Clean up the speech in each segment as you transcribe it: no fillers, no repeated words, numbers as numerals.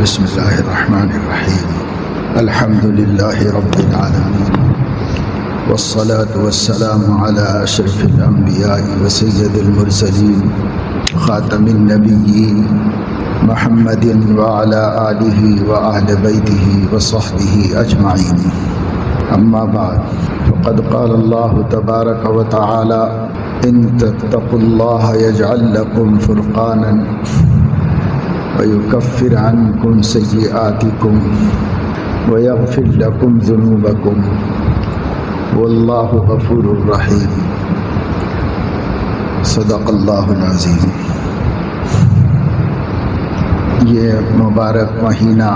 بسم اللہ الرحمن الرحیم الحمد للہ رب العالمین والصلاة والسلام علی اشرف الانبیاء وسید المرسلین خاتم النبیین محمد وعلی آلہ وآل بیتہ وصحبہ اجمعین اما بعد فقد قال اللہ تبارک وتعالی ان تتقوا اللہ یجعل لکم فرقانا ويكفر عنكم سيئاتكم ويغفر لكم ذنوبكم والله غفور رحيم صدق اللہ العظیم۔ یہ مبارک مہینہ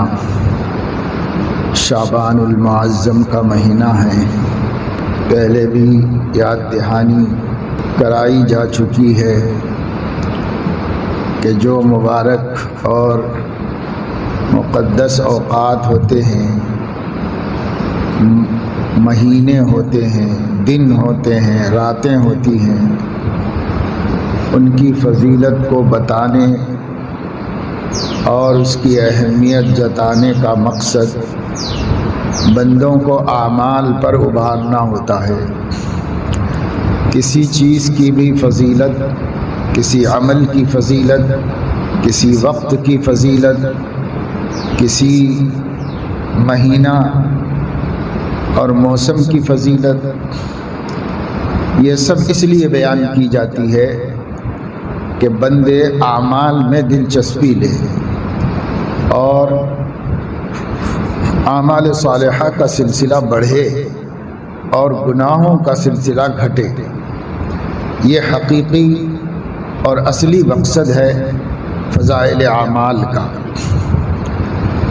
شعبان المعظم کا مہینہ ہے، پہلے بھی یاد دہانی کرائی جا چکی ہے کہ جو مبارک اور مقدس اوقات ہوتے ہیں، مہینے ہوتے ہیں، دن ہوتے ہیں، راتیں ہوتی ہیں، ان کی فضیلت کو بتانے اور اس کی اہمیت جتانے کا مقصد بندوں کو اعمال پر ابھارنا ہوتا ہے۔ کسی چیز کی بھی فضیلت، کسی عمل کی فضیلت، کسی وقت کی فضیلت، کسی مہینہ اور موسم کی فضیلت، یہ سب اس لیے بیان کی جاتی ہے کہ بندے اعمال میں دلچسپی لے اور اعمال صالحہ کا سلسلہ بڑھے اور گناہوں کا سلسلہ گھٹے۔ یہ حقیقی اور اصلی مقصد ہے فضائل اعمال کا۔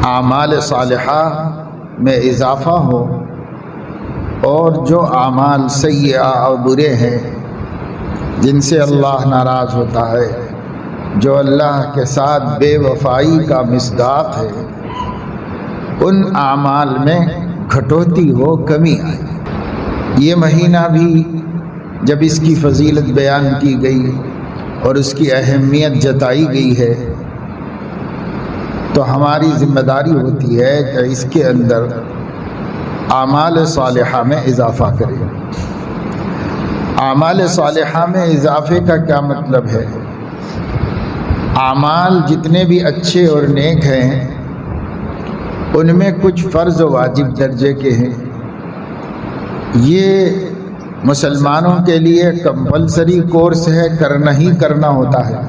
اعمال صالحہ میں اضافہ ہو اور جو اعمال سیئہ اور برے ہیں جن سے اللہ ناراض ہوتا ہے، جو اللہ کے ساتھ بے وفائی کا مصداق ہے، ان اعمال میں گھٹوتی ہو، کمی آئے۔ یہ مہینہ بھی جب اس کی فضیلت بیان کی گئی اور اس کی اہمیت جتائی گئی ہے تو ہماری ذمہ داری ہوتی ہے کہ اس کے اندر اعمال صالحہ میں اضافہ کریں۔ اعمال صالحہ میں اضافے کا کیا مطلب ہے؟ اعمال جتنے بھی اچھے اور نیک ہیں ان میں کچھ فرض و واجب درجے کے ہیں، یہ مسلمانوں کے لیے کمپلسری کورس ہے، کرنا ہی کرنا ہوتا ہے۔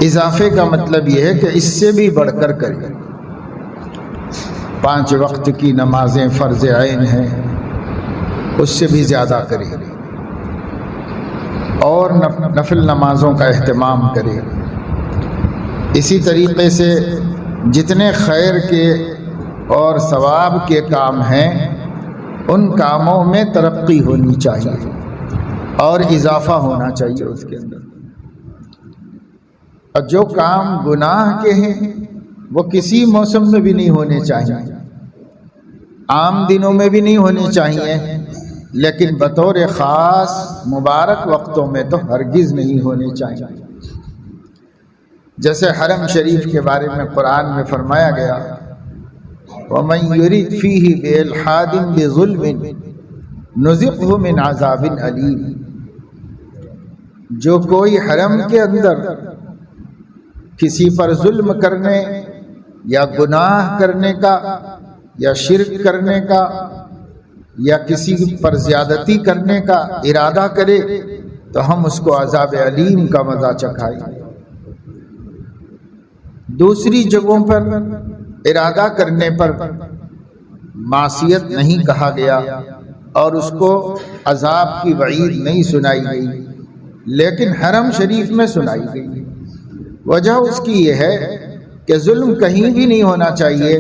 اضافے کا مطلب یہ ہے کہ اس سے بھی بڑھ کر کریں۔ 5 وقت کی نمازیں فرض عین ہیں، اس سے بھی زیادہ کریں اور نفل نمازوں کا اہتمام کریں۔ اسی طریقے سے جتنے خیر کے اور ثواب کے کام ہیں ان کاموں میں ترقی ہونی چاہیے اور اضافہ ہونا چاہیے اس کے اندر۔ اور جو کام گناہ کے ہیں وہ کسی موسم میں بھی نہیں ہونے چاہیے، عام دنوں میں بھی نہیں ہونے چاہیے، لیکن بطور خاص مبارک وقتوں میں تو ہرگز نہیں ہونے چاہیے۔ جیسے حرم شریف کے بارے میں قرآن میں فرمایا گیا وَمَن يُرِدْ فِيهِ بِإِلْحَادٍ بِظُلْمٍ نُذِقْهُ مِنْ عَذَابٍ أَلِيمٍ، جو کوئی حرم کے اندر کسی پر ظلم کرنے یا گناہ کرنے کا یا شرک کرنے کا یا کسی پر زیادتی کرنے کا ارادہ کرے تو ہم اس کو عذاب علیم کا مزہ چکھائیں۔ دوسری جگہوں پر ارادہ کرنے پر معصیت نہیں کہا گیا اور اس کو عذاب کی وعید نہیں سنائی گئی، لیکن حرم شریف میں سنائی گئی۔ وجہ اس کی یہ ہے کہ ظلم کہیں بھی نہیں ہونا چاہیے،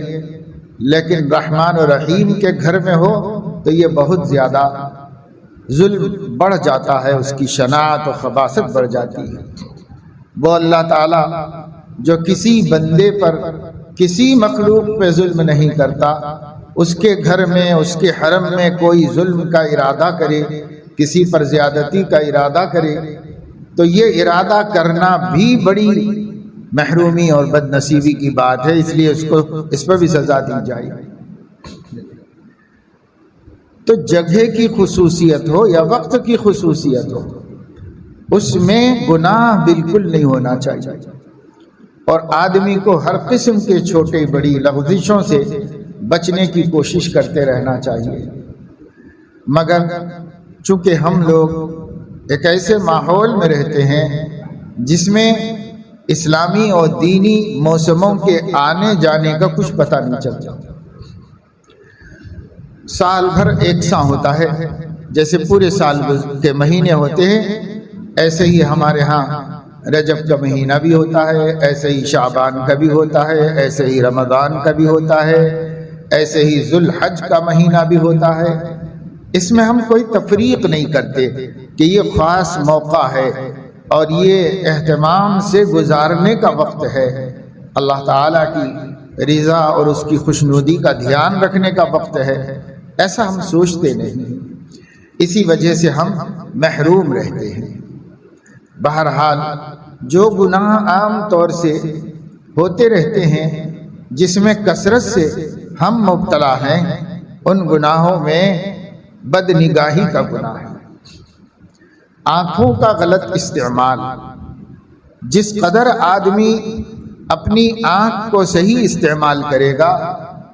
لیکن رحمان و رحیم کے گھر میں ہو تو یہ بہت زیادہ ظلم بڑھ جاتا ہے، اس کی شناعت و خباثت بڑھ جاتی ہے۔ وہ اللہ تعالیٰ جو کسی بندے پر، کسی مخلوق پہ ظلم نہیں کرتا، اس کے گھر میں، اس کے حرم میں کوئی ظلم کا ارادہ کرے، کسی پر زیادتی کا ارادہ کرے تو یہ ارادہ کرنا بھی بڑی محرومی اور بد نصیبی کی بات ہے، اس لیے اس پر بھی سزا دی جائے۔ تو جگہ کی خصوصیت ہو یا وقت کی خصوصیت ہو، اس میں گناہ بالکل نہیں ہونا چاہیے، اور آدمی کو ہر قسم کے چھوٹی بڑی لغزشوں سے بچنے کی کوشش کرتے رہنا چاہیے۔ مگر چونکہ ہم لوگ ایک ایسے ماحول میں رہتے ہیں جس میں اسلامی اور دینی موسموں کے آنے جانے کا کچھ پتہ نہیں چلتا، سال بھر ایک سا ہوتا ہے، جیسے پورے سال کے مہینے ہوتے ہیں ایسے ہی ہمارے ہاں رجب کا مہینہ بھی ہوتا ہے، ایسے ہی شعبان کا بھی ہوتا ہے، ایسے ہی رمضان کا بھی ہوتا ہے، ایسے ہی ذوالحج کا مہینہ بھی ہوتا ہے۔ اس میں ہم کوئی تفریق نہیں کرتے کہ یہ خاص موقع ہے اور یہ اہتمام سے گزارنے کا وقت ہے، اللہ تعالیٰ کی رضا اور اس کی خوشنودی کا دھیان رکھنے کا وقت ہے، ایسا ہم سوچتے نہیں، اسی وجہ سے ہم محروم رہتے ہیں۔ بہرحال جو گناہ عام طور سے ہوتے رہتے ہیں جس میں کثرت سے ہم مبتلا ہیں، ان گناہوں میں بد نگاہی کا گناہ ہے، آنکھوں کا غلط استعمال۔ جس قدر آدمی اپنی آنکھ کو صحیح استعمال کرے گا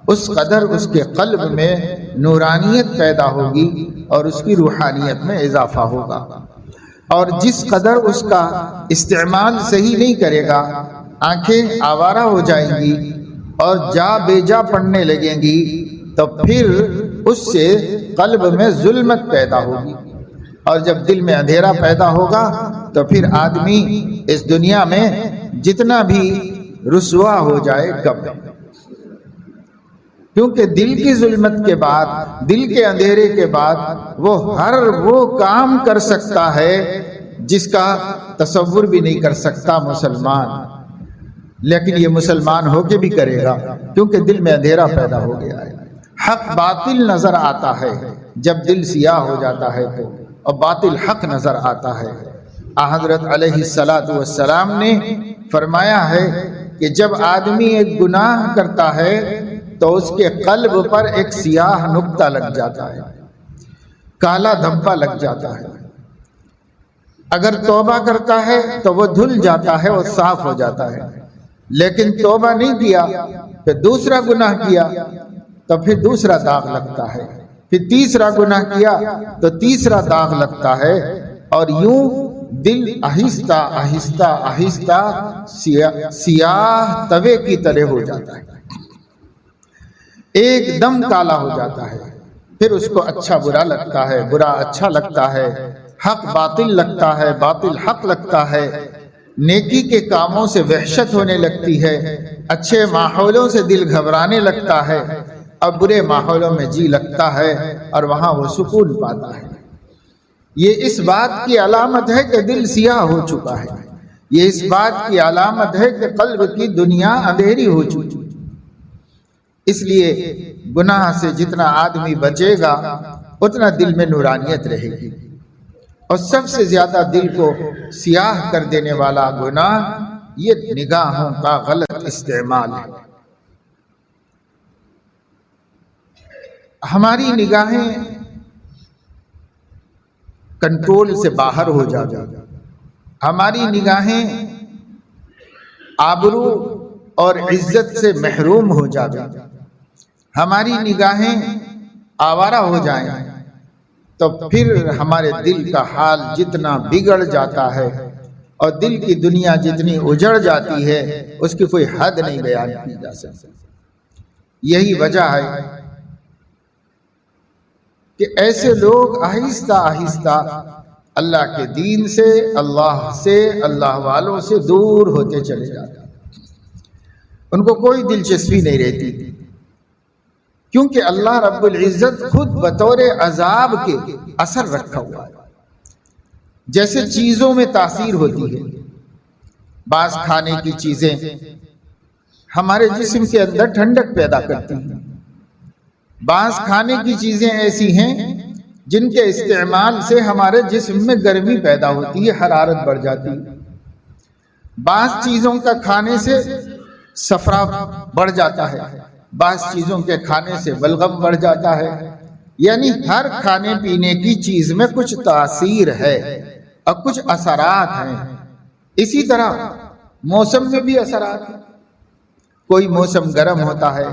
اس قدر اس کے قلب میں نورانیت پیدا ہوگی اور اس کی روحانیت میں اضافہ ہوگا، اور جس قدر اس کا استعمال صحیح نہیں کرے گا آنکھیں آوارہ ہو جائیں گی اور جا بے جا پڑنے لگیں گی، تو پھر اس سے قلب میں ظلمت پیدا ہوگی، اور جب دل میں اندھیرا پیدا ہوگا تو پھر آدمی اس دنیا میں جتنا بھی رسوا ہو جائے کم، کیونکہ دل کی ظلمت کے بعد، دل کے اندھیرے کے بعد وہ کام کر سکتا ہے جس کا تصور بھی نہیں کر سکتا مسلمان، لیکن یہ مسلمان ہو کے بھی کرے گا کیونکہ دل میں اندھیرا پیدا ہو گیا ہے۔ حق باطل نظر آتا ہے جب دل سیاہ ہو جاتا ہے تو، اور باطل حق نظر آتا ہے۔ حضرت علیہ السلام نے فرمایا ہے کہ جب آدمی ایک گناہ کرتا ہے تو اس کے قلب پر ایک سیاہ نقطہ لگ جاتا ہے، کالا دھبا لگ جاتا ہے۔ اگر توبہ کرتا ہے تو وہ دھل جاتا ہے اور صاف ہو جاتا ہے، لیکن توبہ نہیں کیا، پھر دوسرا گناہ کیا تو پھر دوسرا داغ لگتا ہے، پھر تیسرا گناہ کیا تو تیسرا داغ لگتا ہے، اور یوں دل آہستہ آہستہ آہستہ سیاہ توے کی طرح ہو جاتا ہے، ایک دم کالا ہو جاتا ہے۔ پھر اس کو اچھا برا لگتا ہے، برا اچھا لگتا ہے، حق باطل لگتا ہے، باطل حق لگتا ہے، نیکی کے کاموں سے وحشت ہونے لگتی ہے، اچھے ماحولوں سے دل گھبرانے لگتا ہے، اور برے ماحولوں میں جی لگتا ہے اور وہاں وہ سکون پاتا ہے۔ یہ اس بات کی علامت ہے کہ دل سیاہ ہو چکا ہے، یہ اس بات کی علامت ہے کہ قلب کی دنیا اندھیری ہو چکی۔ اس لیے گناہ سے جتنا آدمی بچے گا اتنا دل میں نورانیت رہے گی، اور سب سے زیادہ دل کو سیاہ کر دینے والا گناہ یہ نگاہوں کا غلط استعمال ہے۔ ہماری نگاہیں کنٹرول سے باہر ہو جاتی، ہماری نگاہیں آبرو اور عزت سے محروم ہو جاتی، ہماری نگاہیں آوارہ ہو جائیں تو پھر ہمارے دل کا حال جتنا بگڑ جاتا ہے اور دل کی دنیا جتنی اجڑ جاتی ہے اس کی کوئی حد نہیں بیان کی جا سکتی۔ یہی وجہ ہے کہ ایسے لوگ آہستہ آہستہ اللہ کے دین سے، اللہ والوں سے دور ہوتے چلے جاتے ہیں، ان کو کوئی دلچسپی نہیں رہتی، کیونکہ اللہ رب العزت خود بطور عذاب کے اثر رکھا ہوا ہے۔ جیسے چیزوں میں تاثیر ہوتی ہے، بعض کھانے کی چیزیں ہمارے جسم کے اندر ٹھنڈک پیدا کرتی ہیں، بعض کھانے کی چیزیں ایسی ہیں جن کے استعمال سے ہمارے جسم میں گرمی پیدا ہوتی ہے، حرارت بڑھ جاتی ہے، بعض چیزوں کا کھانے سے صفرا بڑھ جاتا ہے، بعض چیزوں کے کھانے سے بلغم بڑھ جاتا ہے، یعنی ہر کھانے پینے کی چیز میں کچھ تاثیر ہے اور کچھ اثرات ہیں۔ اسی طرح موسم میں بھی اثرات ہیں، کوئی موسم گرم ہوتا ہے،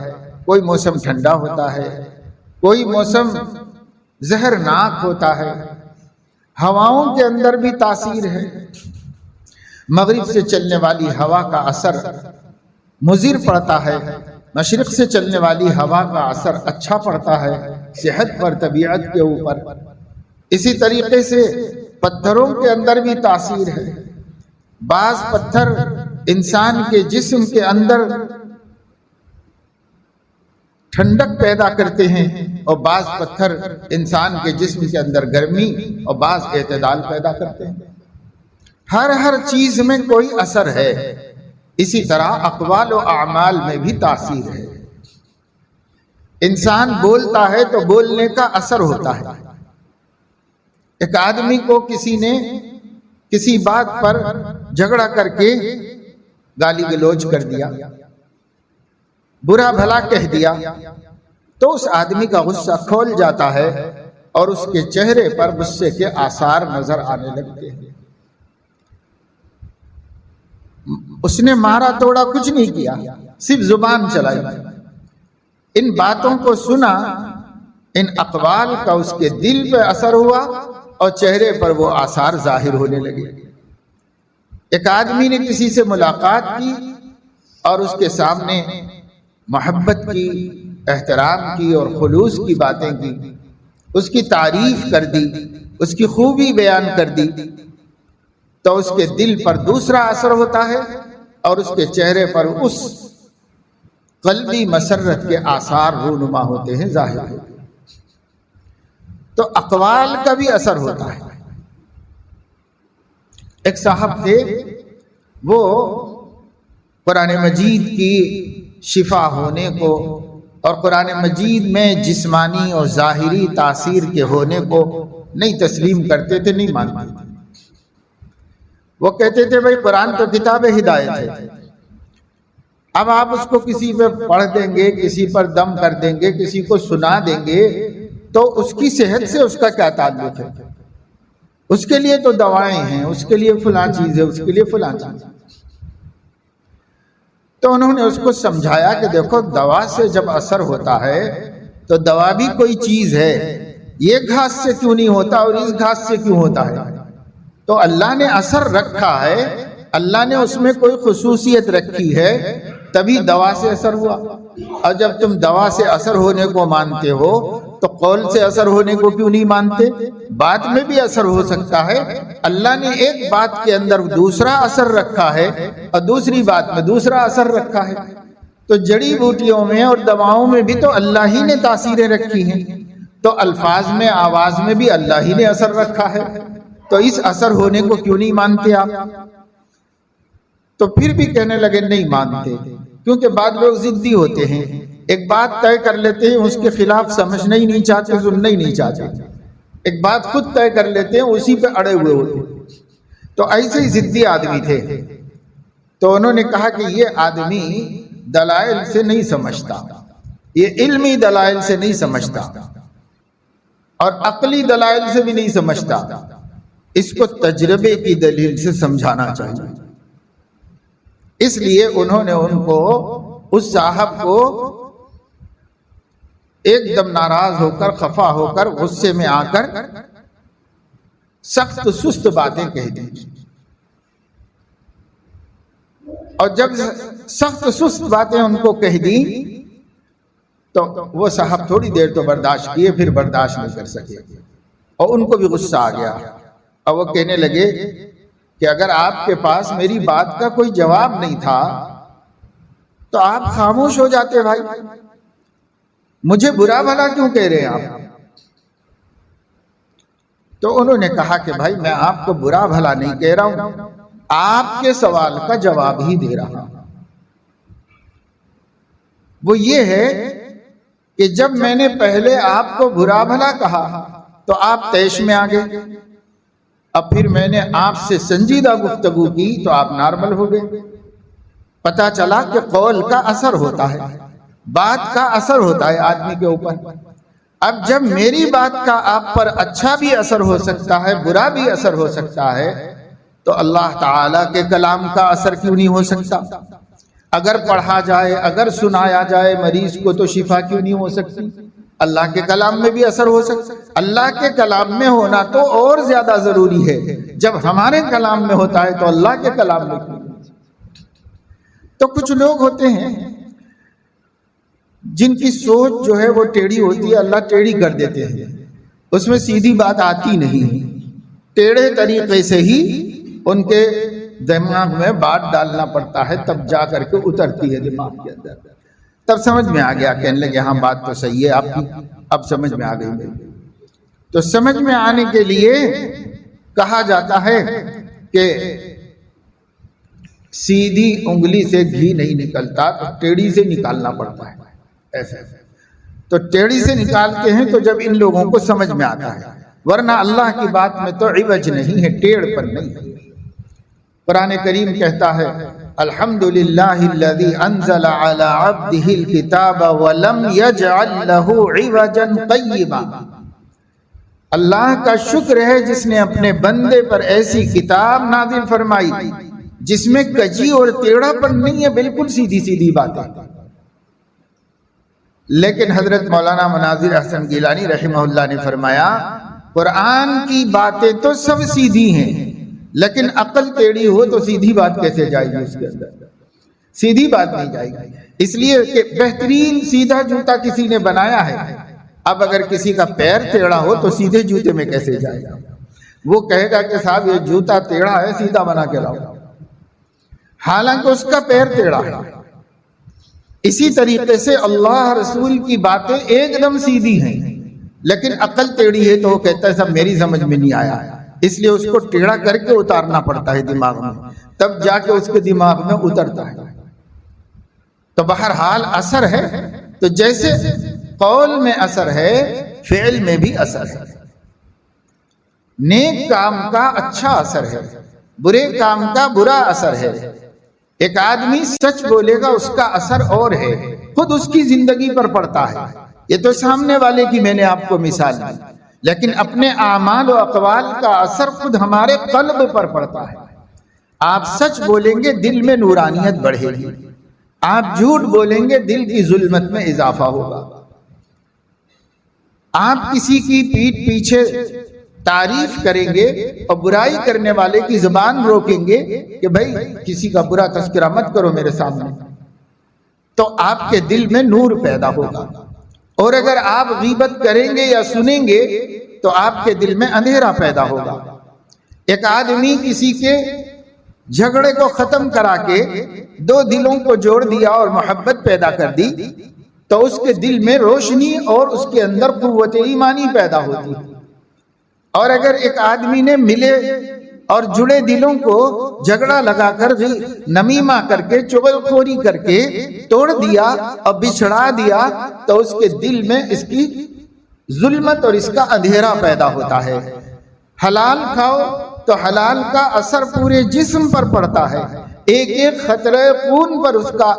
کوئی موسم ٹھنڈا ہوتا ہے، کوئی موسم زہرناک ہوتا ہے، ہواؤں کے اندر بھی تاثیر ہے۔ مغرب سے چلنے والی ہوا کا اثر مضر پڑتا ہے، مشرق سے چلنے والی ہوا کا اثر اچھا پڑتا ہے صحت پر، طبیعت کے اوپر۔ اسی طریقے سے پتھروں کے اندر بھی تاثیر ہے، بعض پتھر انسان کے جسم کے اندر ٹھنڈک پیدا کرتے ہیں اور بعض پتھر انسان کے جسم کے اندر گرمی اور بعض اعتدال پیدا کرتے ہیں۔ ہر چیز میں کوئی اثر ہے۔ اسی طرح اقوال و اعمال میں بھی تاثیر ہے۔ انسان بولتا ہے تو بولنے کا اثر ہوتا ہے۔ ایک آدمی کو کسی نے کسی بات پر جھگڑا کر کے گالی گلوچ کر دیا، برا بھلا کہہ دیا، تو اس آدمی کا غصہ کھول جاتا ہے اور اس کے چہرے پر غصے کے آثار نظر آنے لگتے ہیں۔ اس نے مارا توڑا کچھ نہیں کیا، صرف زبان چلائی۔ ان باتوں کو سنا، ان اقوال کا اس کے دل پہ اثر ہوا اور چہرے پر وہ آثار ظاہر ہونے لگے۔ ایک آدمی نے کسی سے ملاقات کی اور اس کے سامنے محبت کی، احترام کی اور خلوص کی باتیں کی، اس کی تعریف کر دی، اس کی خوبی بیان کر دی، تو اس کے دل پر دوسرا اثر ہوتا ہے اور اس کے چہرے پر اس قلبی مسرت کے آثار رونما ہوتے ہیں، ظاہر ہوتے ہیں۔ تو اقوال کا بھی اثر ہوتا ہے۔ ایک صاحب تھے، وہ قرآن مجید کی شفا ہونے کو اور قرآن مجید میں جسمانی اور ظاہری تاثیر کے ہونے کو نہیں تسلیم کرتے تھے، نہیں مانتے تھے۔ وہ کہتے تھے بھائی قرآن تو کتاب ہدایت ہے، اب آپ اس کو کسی پہ پڑھ دیں گے، کسی پر دم کر دیں گے، کسی کو سنا دیں گے، تو اس کی صحت سے اس کا کیا تعلق ہے؟ اس کے لیے تو دوائیں ہیں، اس کے لیے فلاں چیز ہے، اس کے لیے فلاں چیز ہے۔ تو انہوں نے اس کو سمجھایا کہ دیکھو، دوا سے جب اثر ہوتا ہے تو دوا بھی کوئی چیز ہے، یہ گھاس سے کیوں نہیں ہوتا اور اس گھاس سے کیوں ہوتا ہے؟ تو اللہ نے اثر رکھا ہے، اللہ نے اس میں کوئی خصوصیت رکھی ہے، تبھی دوا سے اثر ہوا۔ اور جب تم دوا سے اثر ہونے کو مانتے ہو تو قول سے اثر ہونے کو کیوں نہیں مانتے؟ بات میں بھی اثر ہو سکتا ہے۔ اللہ نے ایک بات کے اندر دوسرا اثر رکھا ہے اور دوسری بات میں دوسرا اثر رکھا ہے۔ تو جڑی بوٹیوں میں اور دواؤں میں بھی تو اللہ ہی نے تاثیریں رکھی ہیں، تو الفاظ میں، آواز میں بھی اللہ ہی نے اثر رکھا ہے، تو اس اثر ہونے کو کیوں نہیں مانتے آپ؟ تو پھر بھی کہنے لگے نہیں مانتے، کیونکہ بعض لوگ ضدی ہوتے ہیں، ایک بات طے کر لیتے ہیں، اس کے خلاف سمجھنا ہی نہیں چاہتے، سننا ہی نہیں چاہتے، ایک بات خود طے کر لیتے ہیں، اسی پہ اڑے ہوئے ہوتے ہیں۔ تو ایسے ہی ضدی آدمی تھے۔ تو انہوں نے کہا کہ یہ آدمی دلائل سے نہیں سمجھتا، یہ علمی دلائل سے نہیں سمجھتا اور عقلی دلائل سے بھی نہیں سمجھتا، اس کو تجربے کی دلیل سے سمجھانا چاہیے۔ اس لیے انہوں نے ان کو، اس صاحب کو ایک دم ناراض ہو کر، خفا ہو کر، غصے میں آ کر سخت سست باتیں کہہ دی۔ اور جب سخت سست باتیں ان کو کہہ دی تو وہ صاحب تھوڑی دیر تو برداشت کیے، پھر برداشت نہیں کر سکے اور ان کو بھی غصہ آ گیا۔ اور وہ کہنے لگے کہ اگر آپ کے پاس میری بات کا کوئی جواب نہیں تھا تو آپ خاموش ہو جاتے، بھائی مجھے برا بھلا کیوں کہہ رہے ہیں آپ؟ تو انہوں نے کہا کہ بھائی میں آپ کو برا بھلا نہیں کہہ رہا ہوں، آپ کے سوال کا جواب ہی دے رہا ہوں۔ وہ یہ ہے کہ جب میں نے پہلے آپ کو برا بھلا کہا تو آپ طیش میں آ گئے، اب پھر میں نے آپ سے سنجیدہ گفتگو کی تو آپ نارمل ہو گئے۔ پتہ چلا کہ قول کا اثر ہوتا ہے، بات کا اثر ہوتا ہے آدمی کے اوپر۔ اب جب میری بات کا آپ پر اچھا بھی اثر ہو سکتا ہے، برا بھی اثر ہو سکتا ہے، تو اللہ تعالیٰ کے کلام کا اثر کیوں نہیں ہو سکتا؟ اگر پڑھا جائے، اگر سنایا جائے مریض کو تو شفا کیوں نہیں ہو سکتی؟ اللہ کے کلام میں بھی اثر ہو سکتا ہے۔ اللہ کے کلام میں ہونا تو اور زیادہ ضروری ہے، جب ہمارے کلام میں ہوتا ہے تو اللہ کے کلام میں کیوں؟ تو کچھ لوگ ہوتے ہیں جن کی سوچ جو ہے وہ ٹیڑھی ہوتی ہے، اللہ ٹیڑھی کر دیتے ہیں، اس میں سیدھی بات آتی نہیں، ٹیڑھے طریقے سے ہی ان کے دماغ میں بات ڈالنا پڑتا ہے، تب جا کر کے اترتی ہے دماغ کے اندر، تب سمجھ میں آ گیا، کہنے لگے ہاں بات تو صحیح ہے آپ کی، اب سمجھ میں آ گئی میری۔ تو سمجھ میں آنے کے لیے کہا جاتا ہے کہ سیدھی انگلی سے گھی نہیں نکلتا، تو ٹیڑھی سے نکالنا پڑتا ہے، ایسے تو ٹیڑھی سے نکالتے ہیں تو جب ان لوگوں کو سمجھ میں آتا ہے، ورنہ اللہ کی بات میں تو عوج نہیں ہے، ٹیڑھ پر نہیں ہے۔ قرآن کریم کہتا ہے الحمدللہ الذی انزل علی عبدہ الکتاب ولم یجعل لہ عوجا قیما، اللہ کا شکر ہے جس نے اپنے بندے پر ایسی کتاب نازل فرمائی جس میں کجی اور ٹیڑھا پن نہیں ہے، بالکل سیدھی سیدھی باتیں۔ لیکن حضرت مولانا مناظر احسن گیلانی رحمہ اللہ نے فرمایا قرآن کی باتیں تو سب سیدھی ہیں، لیکن عقل ٹیڑھی ہو تو سیدھی بات کیسے جائے گی؟ اس کے اندر سیدھی بات نہیں جائے گی، اس لیے کہ بہترین سیدھا جوتا کسی نے بنایا ہے، اب اگر کسی کا پیر ٹیڑھا ہو تو سیدھے جوتے میں کیسے جائے گا؟ وہ کہے گا کہ صاحب یہ جوتا ٹیڑھا ہے، سیدھا بنا کے لاؤ، حالانکہ اس کا پیر ٹیڑھا ہے۔ اسی طریقے سے اللہ رسول کی باتیں ایک دم سیدھی ہیں، لیکن عقل ٹیڑھی ہے تو وہ کہتا ہے سب میری سمجھ میں نہیں آیا، اس لیے اس کو ٹیڑھا کر کے اتارنا پڑتا ہے دماغ میں، تب جا کے اس کے دماغ میں اترتا ہے۔ تو بہرحال اثر ہے، تو جیسے قول میں اثر ہے، فعل میں بھی اثر ہے۔ نیک کام کا اچھا اثر ہے، برے کام کا برا اثر ہے۔ ایک آدمی سچ بولے گا، اس کا اثر اور ہے، خود اس کی زندگی پر پڑتا ہے۔ یہ تو سامنے والے کی میں نے آپ کو مثال دی، لیکن اپنے اعمال و اقوال کا اثر خود ہمارے قلب پر پڑتا ہے۔ آپ سچ بولیں گے دل میں نورانیت بڑھے گی، آپ جھوٹ بولیں گے دل کی ظلمت میں اضافہ ہوگا۔ آپ کسی کی پیٹھ پیچھے تعریف کریں گے اور برائی کرنے والے کی زبان روکیں گے کہ بھائی کسی کا برا تذکرہ مت کرو میرے سامنے، تو آپ کے دل میں نور پیدا ہوگا۔ اور اگر آپ غیبت کریں گے یا سنیں گے تو آپ کے دل میں اندھیرا پیدا ہوگا۔ ایک آدمی کسی کے جھگڑے کو ختم کرا کے دو دلوں کو جوڑ دیا اور محبت پیدا کر دی تو اس کے دل میں روشنی اور اس کے اندر قوت ایمانی پیدا ہوتی ہے۔ اور اگر ایک آدمی نے ملے اور جڑے دلوں کو جھگڑا لگا کر نمیمہ کر کے چغل خوری کر کے توڑ دیا اور بچھڑا دیا تو اس کے دل میں اس کی ظلمت اور اس کا اندھیرا پیدا ہوتا ہے۔ حلال کھاؤ تو حلال کا اثر پورے جسم پر پڑتا ہے، ایک ایک قطرے خون پر اس کا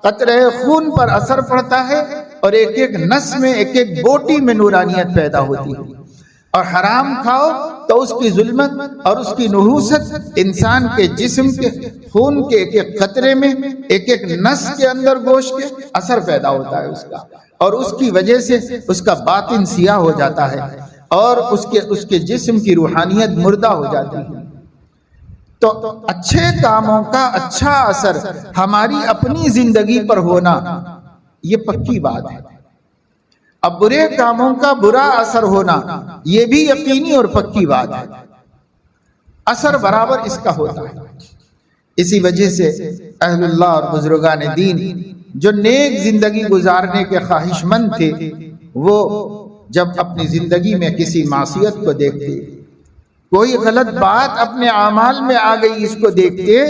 قطرے خون پر اثر پڑتا ہے، اور ایک ایک نس میں ایک ایک بوٹی میں نورانیت پیدا ہوتی ہے۔ اور حرام کھاؤ تو اس کی ظلمت اور اس کی نحوست انسان کے جسم کے خون کے ایک ایک قطرے میں ایک ایک نس کے اندر گوشت کے اثر پیدا ہوتا ہے اس کا، اور اس کی وجہ سے اس کا باطن سیاہ ہو جاتا ہے اور اس کے جسم کی روحانیت مردہ ہو جاتی ہے۔ تو اچھے کاموں کا اچھا اثر ہماری اپنی زندگی پر ہونا یہ پکی بات ہے، اب برے کاموں کا برا اثر ہونا یہ بھی یقینی اور پکی بات ہے، اثر برابر اس کا ہوتا ہے۔ اسی وجہ سے اہل اللہ اور بزرگان دین جو نیک زندگی گزارنے کے خواہش مند تھے، وہ جب اپنی زندگی میں کسی معصیت کو دیکھتے، کوئی غلط بات اپنے اعمال میں آ گئی اس کو دیکھتے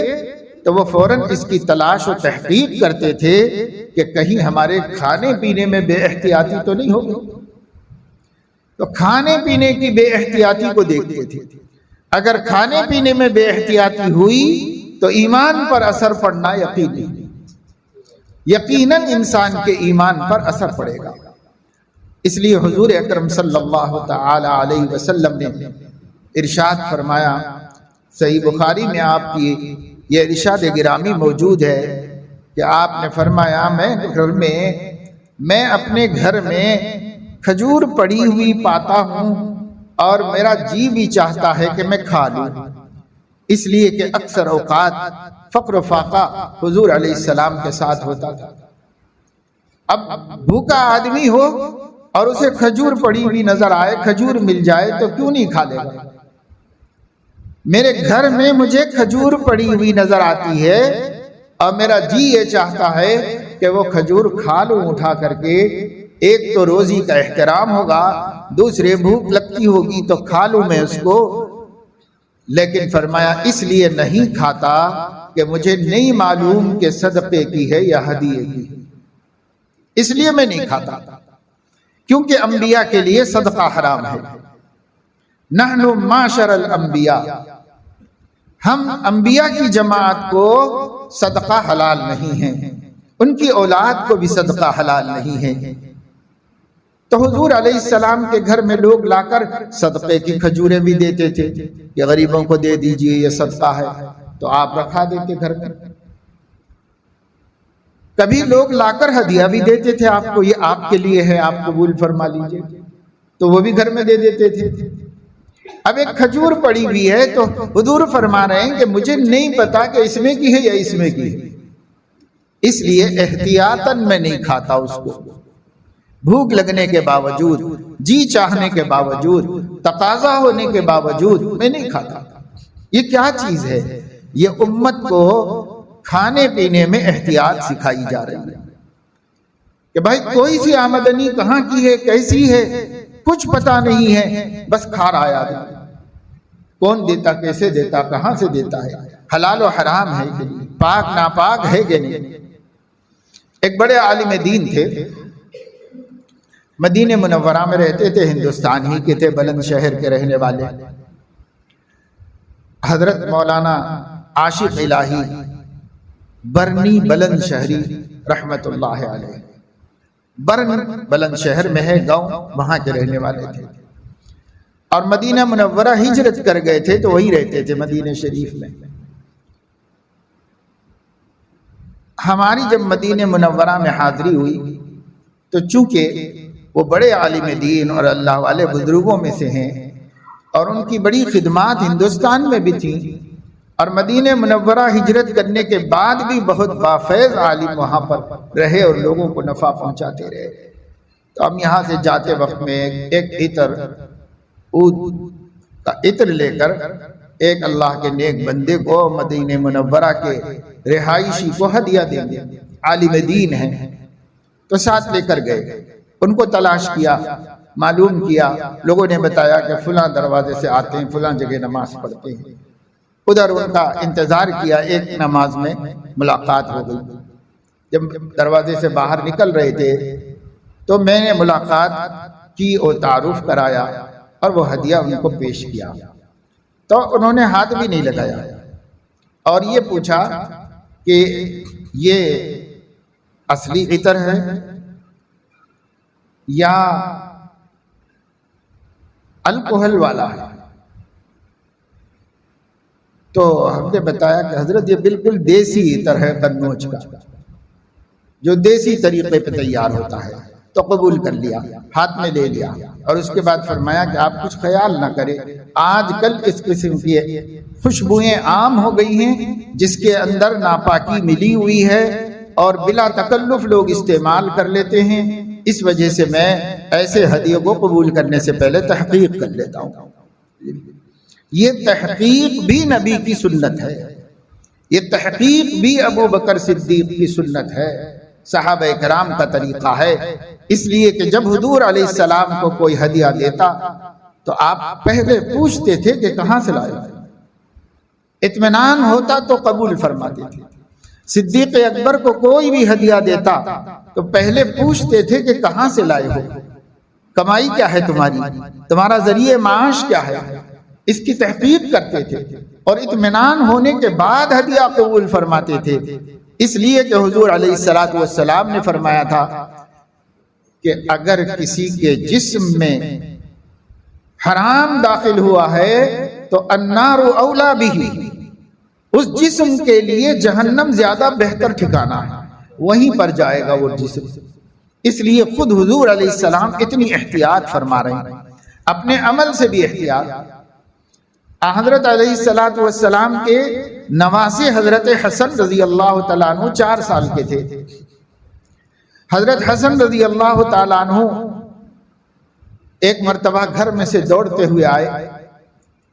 تو وہ فوراً اس کی تلاش و تحقیق کرتے تھے کہ کہیں ہمارے کھانے پینے میں بے احتیاطی تو نہیں ہوگی۔ تو کھانے پینے کی بے احتیاطی کو دیکھتے تھے، اگر کھانے پینے میں بے احتیاطی ہوئی تو ایمان پر اثر پڑنا یقینی، یقیناً انسان کے ایمان پر اثر پڑے گا۔ اس لیے حضور اکرم صلی اللہ تعالی علیہ وسلم نے ارشاد فرمایا، صحیح بخاری میں آپ کی یہ ارشاد گرامی موجود ہے کہ آپ نے فرمایا میں اپنے گھر میں کھجور پڑی ہوئی پاتا ہوں اور میرا جی بھی چاہتا ہے کہ میں کھا لوں، اس لیے کہ اکثر اوقات فقر و فاقہ حضور علیہ السلام کے ساتھ ہوتا تھا۔ اب بھوکا آدمی ہو اور اسے کھجور پڑی ہوئی نظر آئے، کھجور مل جائے تو کیوں نہیں کھا لے گا؟ میرے گھر میں مجھے کھجور پڑی ہوئی نظر آتی ہے اور میرا جی یہ چاہتا ہے کہ وہ کھجور کھا لوں اٹھا کر کے، ایک تو روزی کا احترام ہوگا، دوسرے بھوک لگتی ہوگی تو کھا لوں میں اس کو، لیکن فرمایا اس لیے نہیں کھاتا کہ مجھے نہیں معلوم کہ صدقے کی ہے یا ہدیے کی، اس لیے میں نہیں کھاتا، کیونکہ انبیاء کے لیے صدقہ حرام ہے۔ نحن معاشر الانبیاء، ہم انبیاء کی جماعت کو صدقہ حلال نہیں ہے، ان کی اولاد کو بھی صدقہ حلال نہیں ہے۔ تو حضور علیہ السلام کے گھر میں لوگ لا کر صدقے کی کھجوریں بھی دیتے تھے کہ غریبوں کو دے دیجئے، یہ صدقہ ہے، تو آپ رکھا دیتے گھر میں۔ کبھی لوگ لا کر ہدیہ بھی دیتے تھے آپ کو، یہ آپ کے لیے ہے، آپ قبول فرما لیجئے، تو وہ بھی گھر میں دے دیتے تھے۔ اب ایک کھجور پڑی ہوئی ہے تو حضور فرما رہے ہیں کہ مجھے نہیں پتا کہ اس میں کی ہے یا اس میں کی ہے، اس لیے احتیاطاً میں نہیں کھاتا اس کو، بھوک لگنے کے باوجود، جی چاہنے کے باوجود، تقاضا ہونے کے باوجود میں نہیں کھاتا۔ یہ کیا چیز ہے؟ یہ امت کو کھانے پینے میں احتیاط سکھائی جا رہی ہے کہ بھائی کوئی سی آمدنی کہاں کی ہے، کیسی ہے، کچھ پتا نہیں ہے، بس کھا رہا ہے، کون دیتا، کیسے دیتا، کہاں سے دیتا ہے، حلال و حرام ہے کہ نہیں، پاک ناپاک ہے کہ نہیں۔ ایک بڑے عالم دین تھے، مدینہ منورہ میں رہتے تھے، ہندوستان ہی کے تھے، بلند شہر کے رہنے والے، حضرت مولانا عاشق الہی برنی بلند شہری رحمت اللہ علیہ، برن بلند شہر میں ہے گاؤں، وہاں کے رہنے والے تھے، اور مدینہ منورہ ہجرت کر گئے تھے تو وہی رہتے تھے مدینہ شریف میں۔ ہماری جب مدینہ منورہ میں حاضری ہوئی تو چونکہ وہ بڑے عالم دین اور اللہ والے بزرگوں میں سے ہیں اور ان کی بڑی خدمات ہندوستان میں بھی تھیں، اور مدینہ منورہ ہجرت کرنے کے بعد بھی بہت بافیض عالم وہاں پر رہے اور لوگوں کو نفع پہنچاتے رہے، تو ہم یہاں سے جاتے وقت میں ایک عطر، عود کا عطر لے کر ایک اللہ کے نیک بندے کو مدینہ منورہ کے رہائشی کو ہدیہ دیں گے، عالم دین ہیں، تو ساتھ لے کر گئے، ان کو تلاش کیا، معلوم کیا، لوگوں نے بتایا کہ فلاں دروازے سے آتے ہیں، فلاں جگہ نماز پڑھتے ہیں، ادھر ان کا انتظار کیا، ایک نماز میں ملاقات ہو گئی۔ جب دروازے سے باہر نکل رہے تھے تو میں نے ملاقات کی اور تعارف کرایا اور وہ ہدیہ ان کو پیش کیا، تو انہوں نے ہاتھ بھی نہیں لگایا اور یہ پوچھا کہ یہ اصلی عطر ہے یا الکحل والا ہے؟ تو ہم نے بتایا کہ حضرت یہ بالکل دیسی عطر ہے، قنوج کا، جو دیسی طریقے پہ تیار ہوتا ہے۔ تو قبول کر لیا، ہاتھ میں لے لیا، اور اس کے بعد فرمایا کہ آپ کچھ خیال نہ کریں، آج کل اس قسم کی خوشبوئیں عام ہو گئی ہیں جس کے اندر ناپاکی ملی ہوئی ہے اور بلا تکلف لوگ استعمال کر لیتے ہیں، اس وجہ سے میں ایسے ہدیوں کو قبول کرنے سے پہلے تحقیق کر لیتا ہوں۔ یہ تحقیق بھی نبی کی سنت ہے، یہ تحقیق بھی ابو بکر صدیق کی سنت ہے، صحابہ کرام کا طریقہ ہے، اس لیے کہ جب حضور علیہ السلام کو کوئی ہدیہ دیتا تو آپ پہلے پوچھتے تھے کہ کہاں سے لائے، اطمینان ہوتا تو قبول فرماتے تھے۔ صدیق اکبر کو کوئی بھی ہدیہ دیتا تو پہلے پوچھتے تھے کہ کہاں سے لائے ہو، کمائی کیا ہے تمہاری، تمہارا ذریعہ معاش کیا ہے، اس کی تحقیق کرتے تھے اور اطمینان ہونے کے بعد ہدیہ قبول فرماتے تھے۔ اس لیے کہ حضور علیہ الصلوۃ والسلام نے فرمایا تھا کہ اگر کسی کے جسم میں حرام داخل ہوا ہے تو النار اولا بہ، اس جسم کے لیے جہنم زیادہ بہتر ٹھکانہ ہے، وہیں پر جائے گا وہ جسم۔ اس لیے خود حضور علیہ السلام اتنی احتیاط فرما رہے ہیں، اپنے عمل سے بھی احتیاط۔ حضرت علیہ الصلوۃ والسلام کے نواسے حضرت حسن رضی اللہ تعالیٰ عنہ 4 سال کے تھے۔ حضرت حسن رضی اللہ تعالیٰ عنہ ایک مرتبہ گھر میں سے دوڑتے ہوئے آئے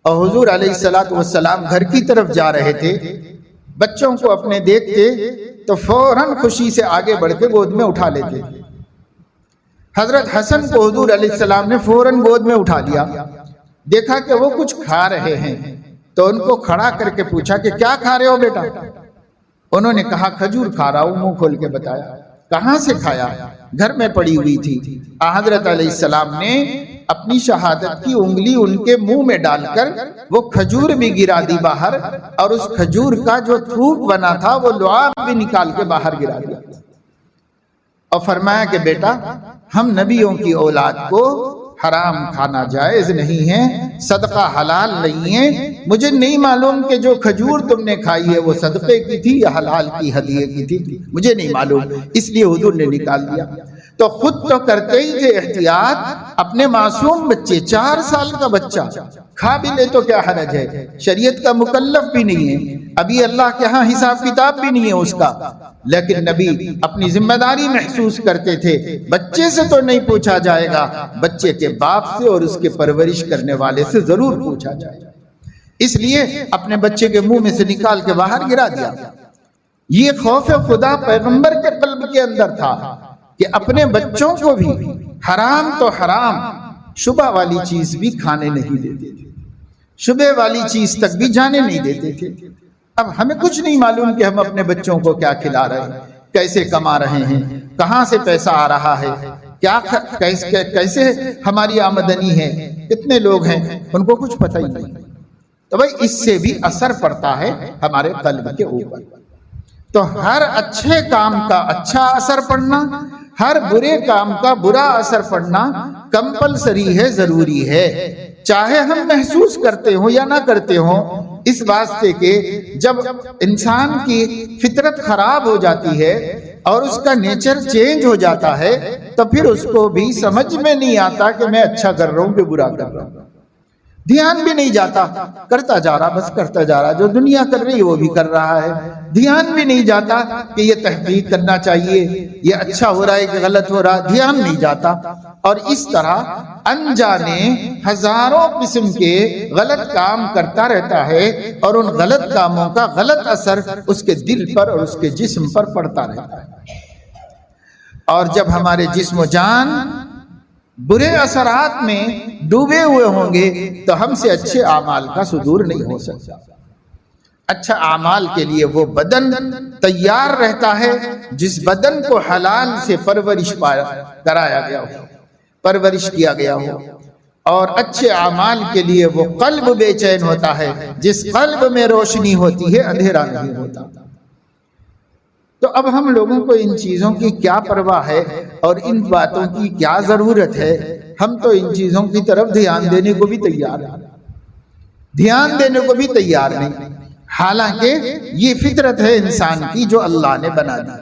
اور حضور علیہ الصلوۃ والسلام گھر کی طرف جا رہے تھے۔ بچوں کو اپنے دیکھتے تو فوراً خوشی سے آگے بڑھ کے گود میں اٹھا لیتے۔ حضرت حسن کو حضور علیہ السلام نے فوراً گود میں اٹھا لیا، دیکھا کہ وہ کچھ کھا رہے ہیں تو ان کو کھڑا کر کے پوچھا کہ کیا کھا رہے ہو بیٹا؟ انہوں نے کہا کھجور کھا رہا ہوں، منہ کھول کے بتایا۔ کہاں سے کھایا؟ گھر میں پڑی ہوئی تھی۔ حضرت علیہ السلام نے اپنی شہادت کی انگلی ان کے منہ میں ڈال کر وہ کھجور بھی گرا دی باہر، اور اس کھجور کا جو تھوک بنا تھا وہ لعاب بھی نکال کے باہر گرا دیا، اور فرمایا کہ بیٹا ہم نبیوں کی اولاد کو حرام کھانا جائز نہیں ہے، صدقہ حلال نہیں ہے، مجھے نہیں معلوم کہ جو کھجور تم نے کھائی ہے وہ صدقے کی تھی یا حلال کی ہدیے کی تھی، مجھے نہیں معلوم، اس لیے حضور نے نکال دیا۔ تو خود تو کرتے ہی تھے احتیاط، اپنے معصوم بچے 4 سال کا بچہ کھا بھی لے تو کیا حرج ہے، شریعت کا مکلف بھی نہیں ہے، ابھی اللہ کے ہاں حساب کتاب بھی نہیں ہے اس کا، لیکن نبی اپنی ذمہ داری محسوس کرتے تھے۔ بچے سے تو نہیں پوچھا جائے گا، بچے کے باپ سے اور اس کے پرورش کرنے والے سے ضرور پوچھا جائے گا، اس لیے اپنے بچے کے منہ میں سے نکال کے باہر گرا دیا۔ یہ خوف خدا پیغمبر کے قلب کے اندر تھا کہ اپنے بچوں کو بھی حرام تو حرام، شبہ والی چیز بھی کھانے نہیں دیتے تھے، شبہ والی چیز تک بھی جانے نہیں دیتے تھے۔ اب ہمیں کچھ نہیں معلوم کہ ہم اپنے بچوں کو کیا کھلا رہے ہیں، کیسے کما رہے ہیں، کہاں سے پیسہ آ رہا ہے، کیا کیسے ہماری آمدنی ہے، کتنے لوگ ہیں، ان کو کچھ پتہ ہی نہیں۔ تو بھائی اس سے بھی اثر پڑتا ہے ہمارے قلب کے اوپر۔ تو ہر اچھے کام کا اچھا اثر پڑنا، ہر برے کام کا برا اثر پڑنا کمپلسری ہے، ضروری ہے، چاہے ہم محسوس کرتے ہوں یا نہ کرتے ہوں، اس واسطے کہ جب انسان کی فطرت خراب ہو جاتی ہے اور اس کا نیچر چینج ہو جاتا ہے تو پھر اس کو بھی سمجھ میں نہیں آتا کہ میں اچھا کر رہا ہوں کہ برا کر رہا ہوں، دھیان بھی نہیں جاتا، کرتا جا رہا، بس کرتا جا رہا، جو دنیا کر رہی ہے وہ بھی کر رہا ہے، دھیان بھی نہیں جاتا کہ یہ تحقیق کرنا چاہیے، یہ اچھا ہو رہا ہے کہ غلط ہو رہا، دھیان نہیں جاتا، اور اس طرح انجانے ہزاروں قسم کے غلط کام کرتا رہتا ہے، اور ان غلط کاموں کا غلط اثر اس کے دل پر اور اس کے جسم پر پڑتا رہتا ہے، اور جب ہمارے جسم و جان برے اثرات میں ڈوبے ہوئے ہوں گے تو ہم سے اچھے اعمال کا صدور نہیں ہو سکتا۔ اچھا اعمال کے لیے وہ بدن تیار رہتا ہے جس بدن کو حلال سے پرورش کرایا گیا ہو، پرورش کیا گیا ہو، اور اچھے اعمال کے لیے وہ قلب بے چین ہوتا ہے جس قلب میں روشنی ہوتی ہے اندھیرا نہیں ہوتا۔ تو اب ہم لوگوں کو ان چیزوں کی کیا پرواہ ہے اور ان باتوں کی کیا ضرورت ہے؟ ہم تو ان چیزوں کی طرف دھیان دینے کو بھی تیار ہیں، دھیان دینے کو بھی تیار نہیں، حالانکہ یہ فطرت ہے انسان کی جو اللہ نے بنا دی۔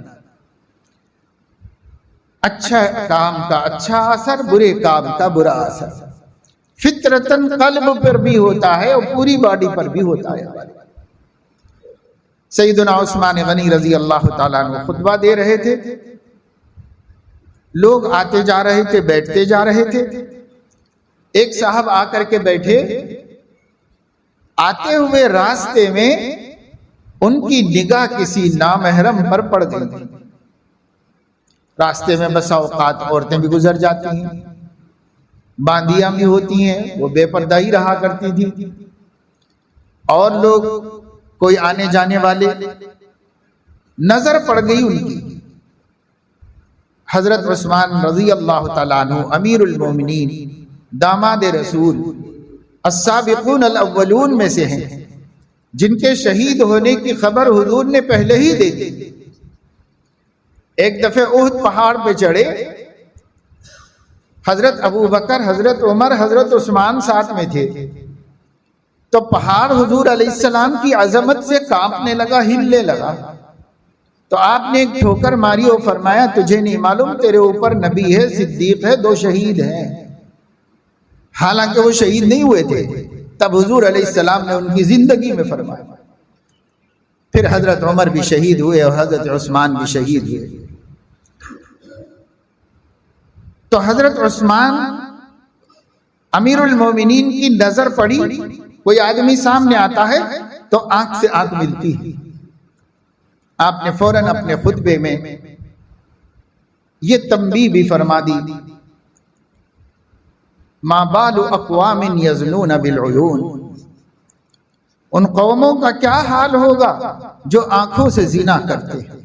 اچھا کام کا اچھا اثر، برے کام کا برا اثر فطرتاً قلب پر بھی ہوتا ہے اور پوری باڈی پر بھی ہوتا ہے۔ سیدنا عثمان غنی رضی اللہ تعالیٰ عنہ خطبہ دے رہے تھے، لوگ آتے جا رہے تھے، بیٹھتے جا رہے تھے، ایک صاحب آ کر کے بیٹھے، آتے ہوئے راستے میں ان کی نگاہ کسی نامحرم پر پڑ گئی۔ راستے میں بسا اوقات عورتیں بھی گزر جاتی ہیں، باندیاں بھی ہوتی ہیں، وہ بے پردہ ہی رہا کرتی تھی، اور لوگ کوئی آنے جانے والے، نظر پڑ گئی ان کی۔ حضرت عثمان رضی اللہ تعالیٰ عنہ امیر المومنین، داماد رسول، السابقون الاولون میں سے ہیں، جن کے شہید ہونے کی خبر حضور نے پہلے ہی دے دی۔ ایک دفعہ احد پہاڑ پہ چڑھے، حضرت ابو بکر، حضرت عمر، حضرت عثمان ساتھ میں تھے، تو پہاڑ حضور علیہ السلام کی عظمت سے کانپنے لگا، ہلنے لگا۔ تو آپ نے ایک ٹھوکر ماری اور فرمایا تجھے نہیں معلوم تیرے اوپر نبی ہے، صدیق ہے، 2 شہید ہیں۔ حالانکہ وہ شہید نہیں ہوئے تھے، تب حضور علیہ السلام نے ان کی زندگی میں فرمایا۔ پھر حضرت عمر بھی شہید ہوئے اور حضرت عثمان بھی شہید ہوئے۔ تو حضرت عثمان امیر المومنین کی نظر پڑی، کوئی آدمی سامنے آتا ہے تو آنکھ سے آنکھ ملتی ہے۔ آپ نے فوراً اپنے خطبے میں یہ تنبیہ بھی فرما دی، ما بال اقوام یزنون بالعیون، ان قوموں کا کیا حال ہوگا جو آنکھوں سے زنا کرتے ہیں۔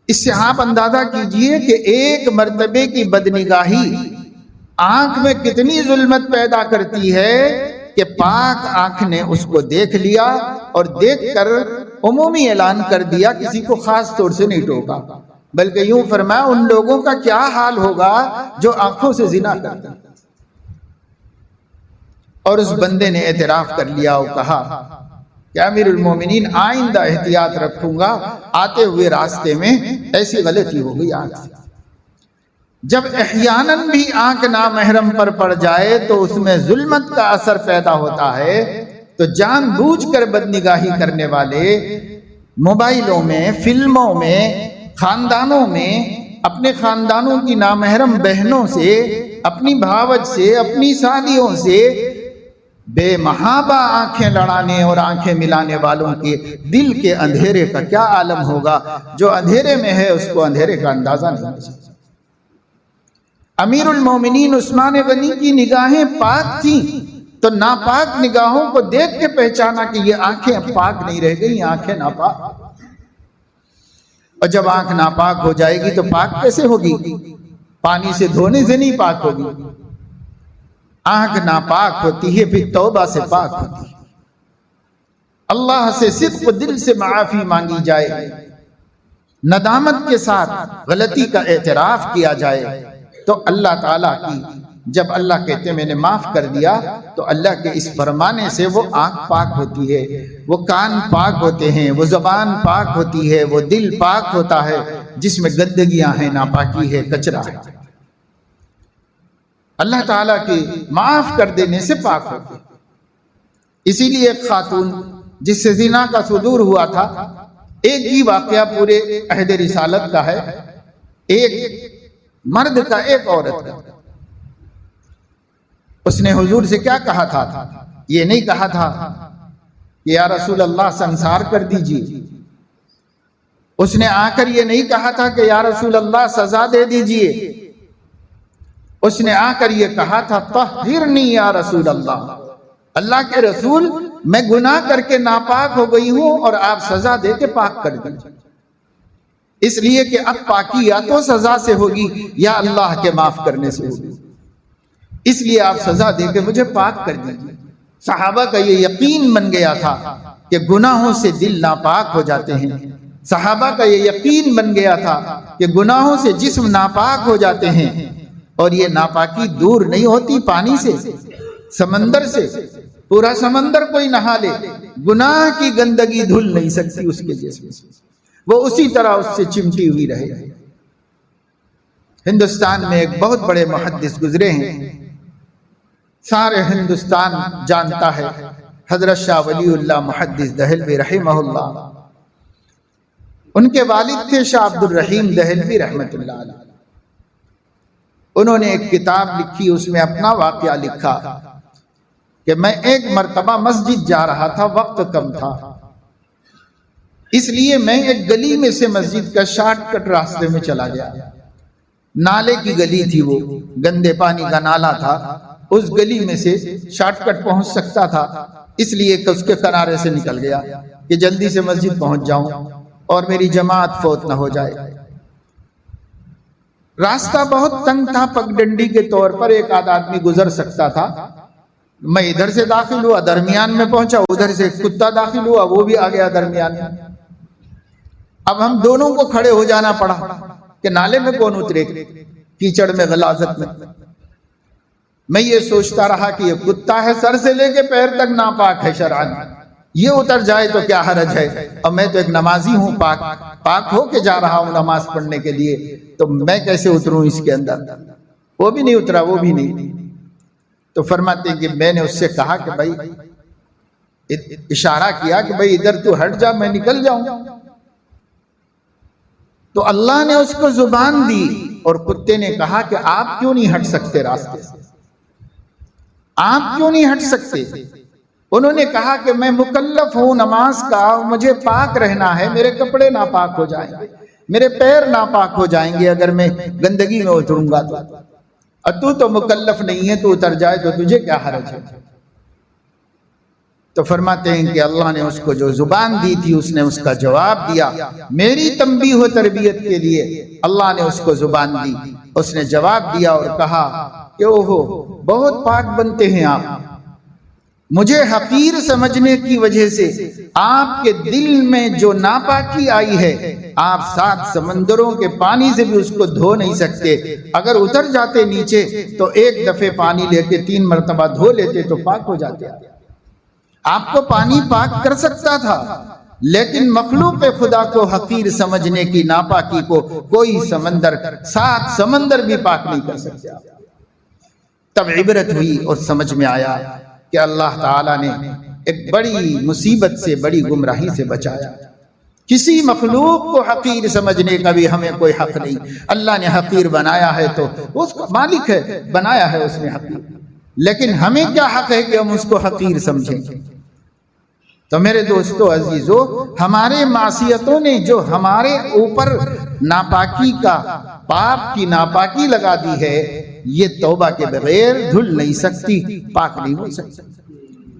اس سے آپ اندازہ کیجئے کہ ایک مرتبے کی بدنگاہی آنکھ میں کتنی ظلمت پیدا کرتی ہے کہ پاک آنکھ نے اس کو دیکھ لیا اور دیکھ کر عمومی اعلان کر دیا، کسی کو خاص طور سے نہیں ٹوکا، بلکہ یوں فرمایا ان لوگوں کا کیا حال ہوگا جو آنکھوں سے زنا کرتے ہیں۔ اور اس بندے نے اعتراف کر لیا اور کہا کہ امیر المومنین آئندہ احتیاط رکھوں گا، آتے ہوئے راستے میں ایسی غلطی ہو گئی آنکھ سے۔ جب احیاناً بھی آنکھ نامحرم پر پڑ جائے تو اس میں ظلمت کا اثر پیدا ہوتا ہے، تو جان بوجھ کر بدنگاہی کرنے والے موبائلوں میں، فلموں میں، خاندانوں میں اپنے خاندانوں کی نامحرم بہنوں سے، اپنی بھاوج سے، اپنی شادیوں سے بے محابہ آنکھیں لڑانے اور آنکھیں ملانے والوں کے دل کے اندھیرے کا کیا عالم ہوگا۔ جو اندھیرے میں ہے اس کو اندھیرے کا اندازہ نہیں ہو سکتا۔ امیر المومنین عثمان غنی کی نگاہیں پاک تھیں، تو ناپاک نگاہوں کو دیکھ کے پہچانا کہ یہ آنکھیں پاک نہیں رہ گئی، آنکھیں ناپاک۔ اور جب آنکھ ناپاک ہو جائے گی تو پاک کیسے ہوگی؟ پانی سے دھونے سے نہیں پاک ہوگی۔ آنکھ ناپاک ہوتی ہے پھر توبہ سے پاک ہوتی ہے۔ اللہ سے صدق دل سے معافی مانگی جائے، ندامت کے ساتھ غلطی کا اعتراف کیا جائے، تو اللہ تعالیٰ کی جب اللہ کہتے میں نے معاف کر دیا تو اللہ کے اس فرمانے سے وہ آنکھ پاک ہوتی ہے، وہ کان پاک ہوتے ہیں، وہ زبان پاک ہوتی ہے، وہ دل پاک ہوتا ہے جس میں گندگیاں ہیں، ناپاکی ہے، کچرا ہے، اللہ تعالیٰ کے معاف کر دینے سے پاک ہوتے۔ اسی لیے ایک خاتون جس سے زنا کا صدور ہوا تھا، ایک ہی واقعہ پورے عہد رسالت کا ہے، ایک مرد کا ایک عورت کا۔ اس نے حضور سے کیا کہا تھا؟ یہ نہیں کہا تھا کہ یا رسول اللہ سنسار کر دیجیے، اس نے آ کر یہ نہیں کہا تھا کہ یا رسول اللہ سزا دے دیجیے، اس نے آ کر یہ کہا تھا طہرنی یا رسول اللہ، اللہ کے رسول میں گناہ کر کے ناپاک ہو گئی ہوں اور آپ سزا دے کے پاک کر دیجیے، اس لیے کہ اب پاکی یا تو سزا سے ہوگی یا اللہ کے معاف کرنے سے ہوگی، اس لیے آپ سزا دے کے مجھے پاک کر دیجیے۔ صحابہ کا یہ یقین بن گیا تھا کہ گناہوں سے دل ناپاک ہو جاتے ہیں، صحابہ کا یہ یقین بن گیا تھا کہ گناہوں سے جسم ناپاک ہو جاتے ہیں، اور یہ ناپاکی دور نہیں ہوتی پانی سے، سمندر سے، پورا سمندر کوئی نہا لے گناہ کی گندگی دھل نہیں سکتی اس کے جسم سے، وہ اسی طرح اس سے چمٹی ہوئی رہے۔ ہندوستان میں ایک بہت بڑے محدث گزرے ہیں، سارے ہندوستان جانتا ہے، حضرت شاہ ولی اللہ محدث دہلوی رحمہ اللہ۔ ان کے والد تھے شاہ عبد الرحیم دہلوی رحمۃ اللہ علیہ۔ انہوں نے ایک کتاب لکھی، اس میں اپنا واقعہ لکھا کہ میں ایک مرتبہ مسجد جا رہا تھا، وقت کم تھا، اس لیے میں ایک گلی میں سے مسجد کا شارٹ کٹ راستے میں چلا گیا۔ نالے کی گلی تھی، وہ گندے پانی کا نالا تھا، اس گلی میں سے شارٹ کٹ پہنچ سکتا تھا، اس لیے کہ اس کے کنارے سے نکل گیا کہ جلدی سے مسجد پہنچ جاؤں اور میری جماعت فوت نہ ہو جائے۔ راستہ بہت تنگ تھا، پگڈنڈی کے طور پر ایک آدھ آدمی گزر سکتا تھا. میں ادھر سے داخل ہوا، درمیان میں پہنچا، ادھر سے کتا داخل ہوا، وہ بھی آ گیا درمیان میں. اب ہم دونوں کو کھڑے ہو جانا پڑا کہ نالے میں کون اترے، کیچڑ میں، غلاظت میں. میں یہ سوچتا رہا کہ یہ کتا ہے، سر سے لے کے پیر تک ناپاک ہے شرعاً، یہ اتر جائے تو کیا حرج ہے، اور میں تو ایک نمازی ہوں، پاک ہو کے جا رہا ہوں نماز پڑھنے کے لیے، تو میں کیسے اتروں اس کے اندر. وہ بھی نہیں اترا، وہ بھی نہیں. تو فرماتے ہیں کہ میں نے اس سے کہا کہ بھائی، اشارہ کیا کہ بھائی ادھر تو ہٹ جا، میں نکل جاؤں. تو اللہ نے اس کو زبان دی، اور کتے نے کہا کہ آپ کیوں نہیں ہٹ سکتے راستے سے، آپ کیوں نہیں ہٹ سکتے. انہوں نے کہا کہ میں مکلف ہوں نماز کا، مجھے پاک رہنا ہے، میرے کپڑے ناپاک ہو جائیں گے، میرے پیر ناپاک ہو جائیں گے اگر میں گندگی میں اتروں گا تو. اور تو مکلف نہیں ہے، تو اتر جائے تو تجھے کیا حرج ہے. تو فرماتے ہیں کہ اللہ نے اس کو جو زبان دی تھی اس نے اس کا جواب دیا. میری تنبیہ و تربیت کے لیے اللہ نے اس کو زبان دی. اس نے جواب دیا اور کہا کہ اوہو بہت پاک بنتے ہیں آپ، مجھے حقیر سمجھنے کی وجہ سے آپ کے دل میں جو ناپاکی آئی ہے، آپ 7 سمندروں کے پانی سے بھی اس کو دھو نہیں سکتے. اگر اتر جاتے نیچے تو ایک دفعے پانی لے کے 3 مرتبہ دھو لیتے تو پاک ہو جاتے. آپ کو پانی پاک کر سکتا تھا، لیکن مخلوق خدا کو حقیر سمجھنے کی ناپاکی کو کوئی سمندر، 7 سمندر بھی پاک نہیں کر سکتے. تب عبرت ہوئی اور سمجھ میں آیا کہ اللہ تعالیٰ نے ایک بڑی مصیبت سے، بڑی گمراہی سے بچایا. کسی مخلوق کو حقیر سمجھنے کا بھی ہمیں کوئی حق نہیں. اللہ نے حقیر بنایا ہے تو اس کا مالک ہے، بنایا ہے اس نے حقیر، لیکن ہمیں کیا حق ہے کہ ہم اس کو حقیر سمجھیں. تو میرے دوستو عزیزو، ہمارے معصیتوں نے جو ہمارے اوپر ناپاکی کا، پاپ کی ناپاکی لگا دی ہے، یہ توبہ کے بغیر دھل نہیں سکتی، پاک نہیں ہو سکتی.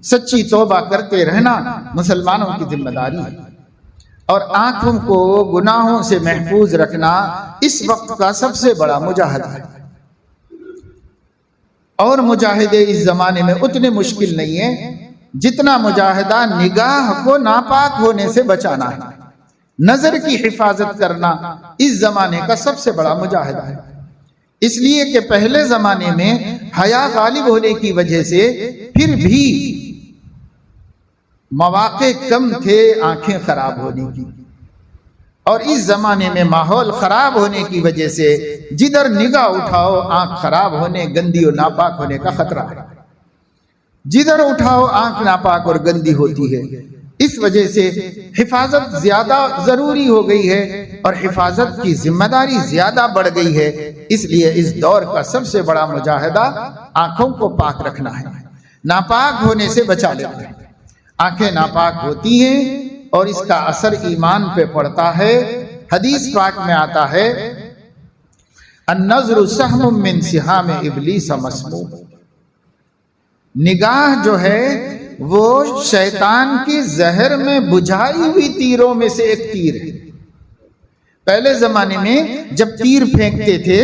سچی توبہ کرتے رہنا مسلمانوں کی ذمہ داری ہے، اور آنکھوں کو گناہوں سے محفوظ رکھنا اس وقت کا سب سے بڑا مجاہدہ ہے. اور مجاہدے اس زمانے میں اتنے مشکل نہیں ہیں جتنا مجاہدہ نگاہ کو ناپاک ہونے سے بچانا ہے. نظر کی حفاظت کرنا اس زمانے کا سب سے بڑا مجاہدہ ہے، اس لیے کہ پہلے زمانے میں حیا غالب ہونے کی وجہ سے پھر بھی مواقع کم تھے آنکھیں خراب ہونے کی، اور اس زمانے میں ماحول خراب ہونے کی وجہ سے جدھر نگاہ اٹھاؤ آنکھ خراب ہونے، گندی اور ناپاک ہونے کا خطرہ ہے. جدھر اٹھاؤ آنکھ ناپاک اور گندی ہوتی ہے. اس وجہ سے حفاظت زیادہ ضروری ہو گئی ہے، اور حفاظت کی ذمہ داری زیادہ بڑھ گئی ہے. اس لیے اس دور کا سب سے بڑا مجاہدہ آنکھوں کو پاک رکھنا ہے، ناپاک ہونے سے بچا لینا ہے. آنکھیں ناپاک ہوتی ہیں اور اس کا اثر ایمان پہ پڑتا ہے. حدیث پاک میں آتا ہے النظر سہم من سہام ابلیس مسموم، نگاہ جو ہے وہ شیطان کی زہر میں بجھائی ہوئی تیروں میں سے ایک تیر ہے. پہلے زمانے میں جب تیر پھینکتے تھے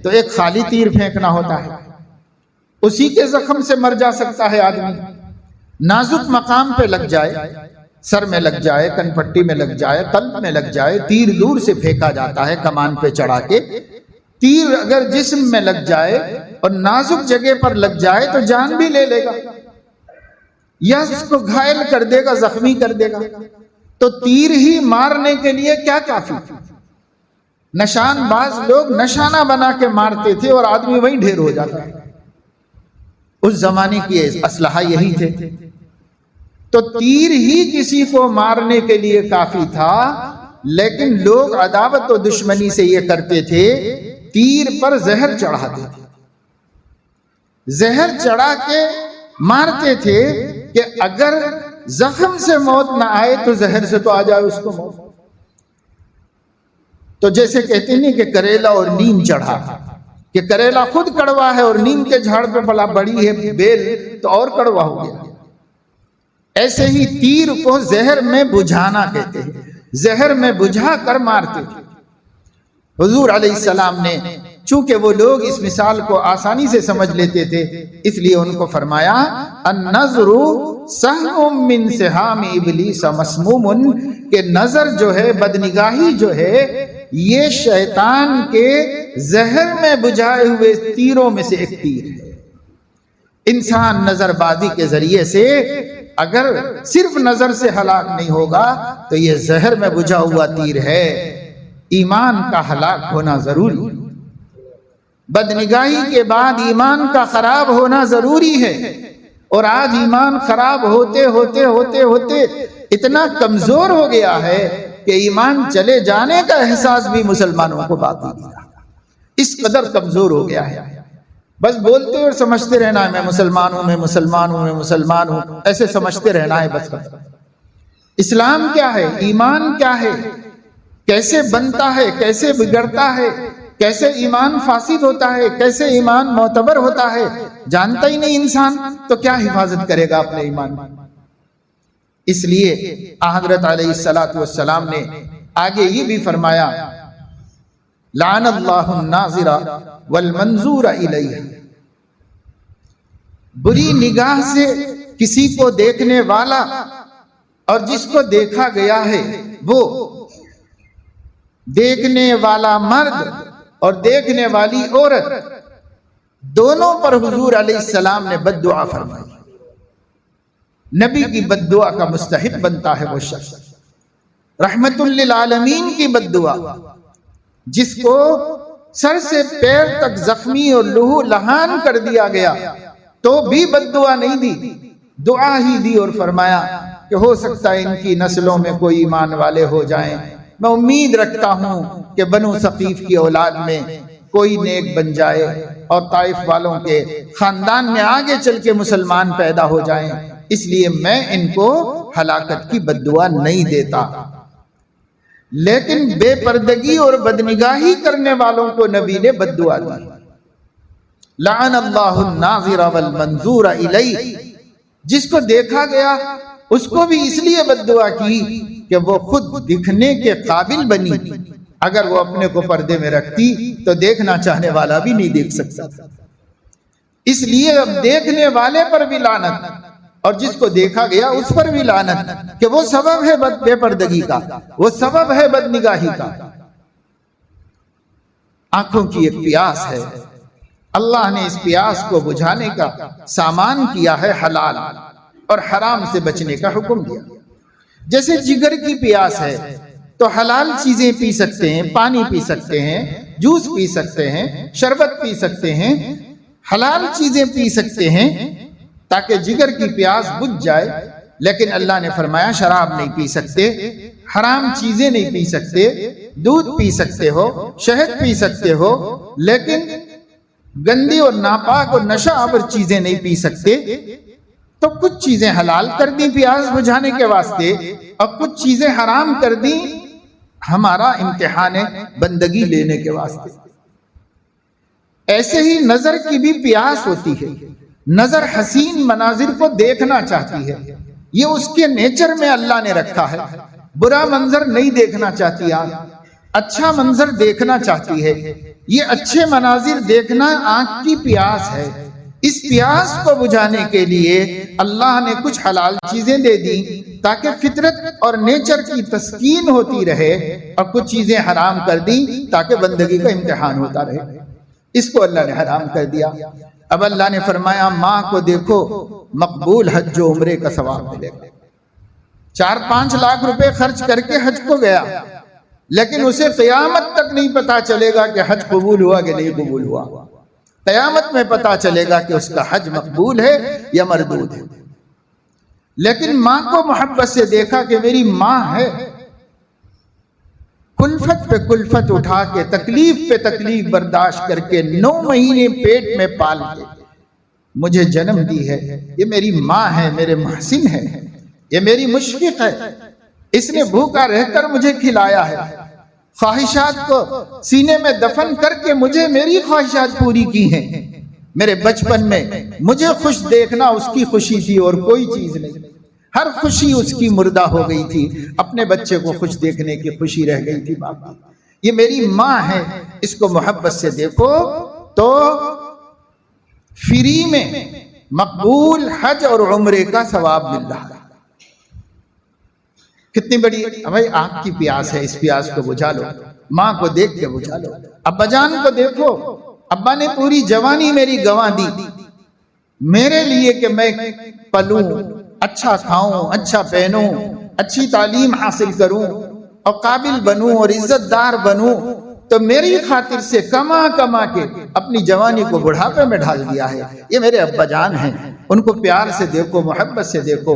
تو ایک خالی تیر پھینکنا ہوتا ہے، اسی کے زخم سے مر جا سکتا ہے آدمی. نازک مقام پہ لگ جائے، سر میں لگ جائے، کن پٹی میں لگ جائے، قلب میں لگ جائے، تیر دور سے پھینکا جاتا ہے کمان پہ چڑھا کے. تیر اگر جسم میں لگ جائے اور نازک جگہ پر لگ جائے تو جان بھی لے لے گا، یا اس کو گھائل کر دے گا، زخمی کر دے گا. تو تیر ہی مارنے کے لیے کیا کافی؟ نشان باز لوگ نشانہ بنا کے مارتے تھے اور آدمی وہیں ڈھیر ہو جاتا ہے. اس زمانے کی اسلحہ یہی تھے. تو تیر ہی کسی کو مارنے کے لیے کافی تھا، لیکن لوگ عداوت و دشمنی سے یہ کرتے تھے، تیر پر زہر چڑھاتے تھے، زہر چڑھا کے مارتے تھے کہ اگر زخم سے موت نہ آئے تو زہر سے تو آ جائے اس کو موت. تو جیسے کہتے نہیں کہ کریلا اور نیم چڑھا، کہ کریلا خود کڑوا ہے اور نیم کے جھاڑ پہ بلا بڑی ہے بیل تو اور کڑوا ہو گیا. ایسے ہی تیر کو زہر میں بجھانا کہتے ہیں، زہر میں بجھا کر مارتے تھے. حضور علیہ السلام نے چونکہ وہ لوگ اس مثال کو آسانی سے سمجھ لیتے تھے، اس لیے ان کو فرمایا النظر سہم من سہام ابلیس مسموم، کہ نظر جو ہے، بدنگاہی جو ہے، یہ شیطان کے زہر میں بجھائے ہوئے تیروں میں سے ایک تیر ہے۔ انسان نظر بازی کے ذریعے سے اگر صرف نظر سے ہلاک نہیں ہوگا تو یہ زہر میں بجھا ہوا تیر ہے۔ ایمان کا ہلاک ہونا ضروری، بدنگاہی کے بعد ایمان کا خراب ہونا ضروری ہے، اور آج ایمان خراب ہوتے ہوتے ہوتے ہوتے اتنا کمزور ہو گیا ہے کہ ایمان چلے جانے کا احساس بھی مسلمانوں کو باقی نہیں رہا، اس قدر کمزور ہو گیا ہے۔ بس بولتے اور سمجھتے رہنا ہے میں مسلمان ہوں، میں مسلمان ہوں، میں مسلمان ہوں، ایسے سمجھتے رہنا ہے بس۔ اسلام کیا ہے؟ ایمان کیا ہے؟ کیسے بنتا ہے؟ کیسے بگڑتا ہے؟ کیسے ایمان فاسد ہوتا ہے؟ کیسے ایمان معتبر ہوتا ہے؟ جانتا ہی نہیں انسان تو کیا حفاظت کرے گا اپنے ایمان؟ اس لیے حضرت علیہ السلام نے آگے یہ بھی فرمایا لعن اللہ الناظر والمنظور الیہ، بری نگاہ سے کسی کو دیکھنے والا اور جس کو دیکھا گیا ہے، وہ دیکھنے والا مرد اور دیکھنے والی عورت دونوں پر حضور علیہ السلام نے بد دعا فرمائی۔ نبی کی بد دعا کا مستحق بنتا ہے وہ شخص، رحمت للعالمین کی بد دعا، جس کو سر سے پیر تک زخمی اور لہو لہان کر دیا گیا تو بھی بد دعا نہیں دی، دعا ہی دی اور فرمایا کہ ہو سکتا ہے ان کی نسلوں میں کوئی ایمان والے ہو جائیں، میں امید رکھتا ہوں کہ بنو ثقیف کی اولاد میں کوئی نیک بن جائے اور طائف والوں کے خاندان میں آگے چل کے مسلمان پیدا ہو جائیں، اس لیے میں ان کو ہلاکت کی بد دعا نہیں دیتا۔ لیکن بے پردگی اور بدنگاہی کرنے والوں کو نبی نے بد دعا دی، لعن اللہ الناظر والمنظور الیہ، جس کو دیکھا گیا اس کو بھی اس لیے بد دعا کی کہ وہ خود دکھنے کے قابل بنی، اگر وہ اپنے کو پردے میں رکھتی تو دیکھنا چاہنے والا بھی نہیں دیکھ سکتا، اس لیے اب دیکھنے والے پر بھی لعنت اور جس کو دیکھا گیا اس پر بھی لعنت، کہ وہ سبب ہے بے پردگی کا، وہ سبب ہے بدنگاہی کا۔ آنکھوں کی ایک پیاس ہے، اللہ نے اس پیاس کو بجھانے کا سامان کیا ہے حلال، اور حرام سے بچنے کا حکم دیا۔ جیسے جگر کی پیاس ہے تو حلال چیزیں پی سکتے ہیں، پانی پی سکتے ہیں، جوس پی سکتے ہیں، شربت پی سکتے ہیں، حلال چیزیں پی سکتے ہیں تاکہ جگر کی پیاس بجھ جائے، لیکن اللہ نے فرمایا شراب نہیں پی سکتے، حرام چیزیں نہیں پی سکتے، دودھ پی سکتے ہو، شہد پی سکتے ہو، لیکن گندی اور ناپاک اور نشہ آور چیزیں نہیں پی سکتے۔ تو کچھ چیزیں حلال کر دی پیاس بجھانے کے واسطے اور کچھ چیزیں حرام کر دی ہمارا امتحان بندگی لینے کے واسطے۔ ایسے ہی نظر کی بھی پیاس ہوتی ہے، نظر حسین مناظر کو دیکھنا چاہتی ہے، یہ اس کے نیچر میں اللہ نے رکھا ہے، برا منظر نہیں دیکھنا چاہتی، اچھا منظر دیکھنا چاہتی ہے، یہ اچھے مناظر دیکھنا آنکھ کی پیاس ہے۔ اس پیاس کو بجھانے کے لیے اللہ نے کچھ حلال چیزیں دے دی تاکہ فطرت اور نیچر کی تسکین ہوتی رہے، اور کچھ چیزیں حرام کر دی تاکہ بندگی کا امتحان ہوتا رہے۔ اس کو اللہ نے حرام کر دیا۔ اب اللہ نے فرمایا ماں کو دیکھو، مقبول حج و عمرے کا ثواب ملے گا۔ 4-5 لاکھ روپے خرچ کر کے حج کو گیا، لیکن اسے قیامت تک نہیں پتا چلے گا کہ حج قبول ہوا کہ نہیں قبول ہوا۔ قیامت میں پتا چلے گا کہ اس کا حج مقبول ہے یا مردود ہے۔ لیکن ماں کو محبت سے دیکھا کہ میری ماں ہے، کلفت پہ کلفت اٹھا کے، تکلیف پہ تکلیف برداشت کر کے 9 مہینے پیٹ میں پال کے مجھے جنم دی ہے، یہ میری ماں ہے، میرے محسن ہے، یہ میری مشفق ہے، اس نے بھوکا رہ کر مجھے کھلایا ہے، خواہشات کو سینے میں دفن کر کے مجھے میری خواہشات پوری کی ہیں۔ میرے بچپن میں مجھے خوش دیکھنا اس کی خوشی تھی اور کوئی چیز نہیں، ہر خوشی اس کی مردہ ہو گئی تھی، اپنے بچے کو خوش دیکھنے کی خوشی رہ گئی تھی باپ کی۔ یہ میری ماں ہے، اس کو محبت سے دیکھو تو فری میں مقبول حج اور عمرے کا ثواب مل رہا ہے۔ کتنی بڑی بھائی آنکھ کی پیاس ہے، اس پیاس کو بجھا لو، ماں کو دیکھ کے بجھا لو۔ ابا جان کو دیکھو، ابا نے پوری جوانی میری گنوا دی میرے لیے کہ میں پلوں، اچھا کھاؤں، اچھا پہنوں، اچھی تعلیم حاصل کروں اور قابل بنوں اور عزت دار بنوں، تو میری خاطر سے کما کما کے اپنی جوانی کو بڑھاپے میں ڈال دیا ہے۔ یہ میرے ابا جان ہیں، ان کو پیار سے دیکھو، محبت سے دیکھو،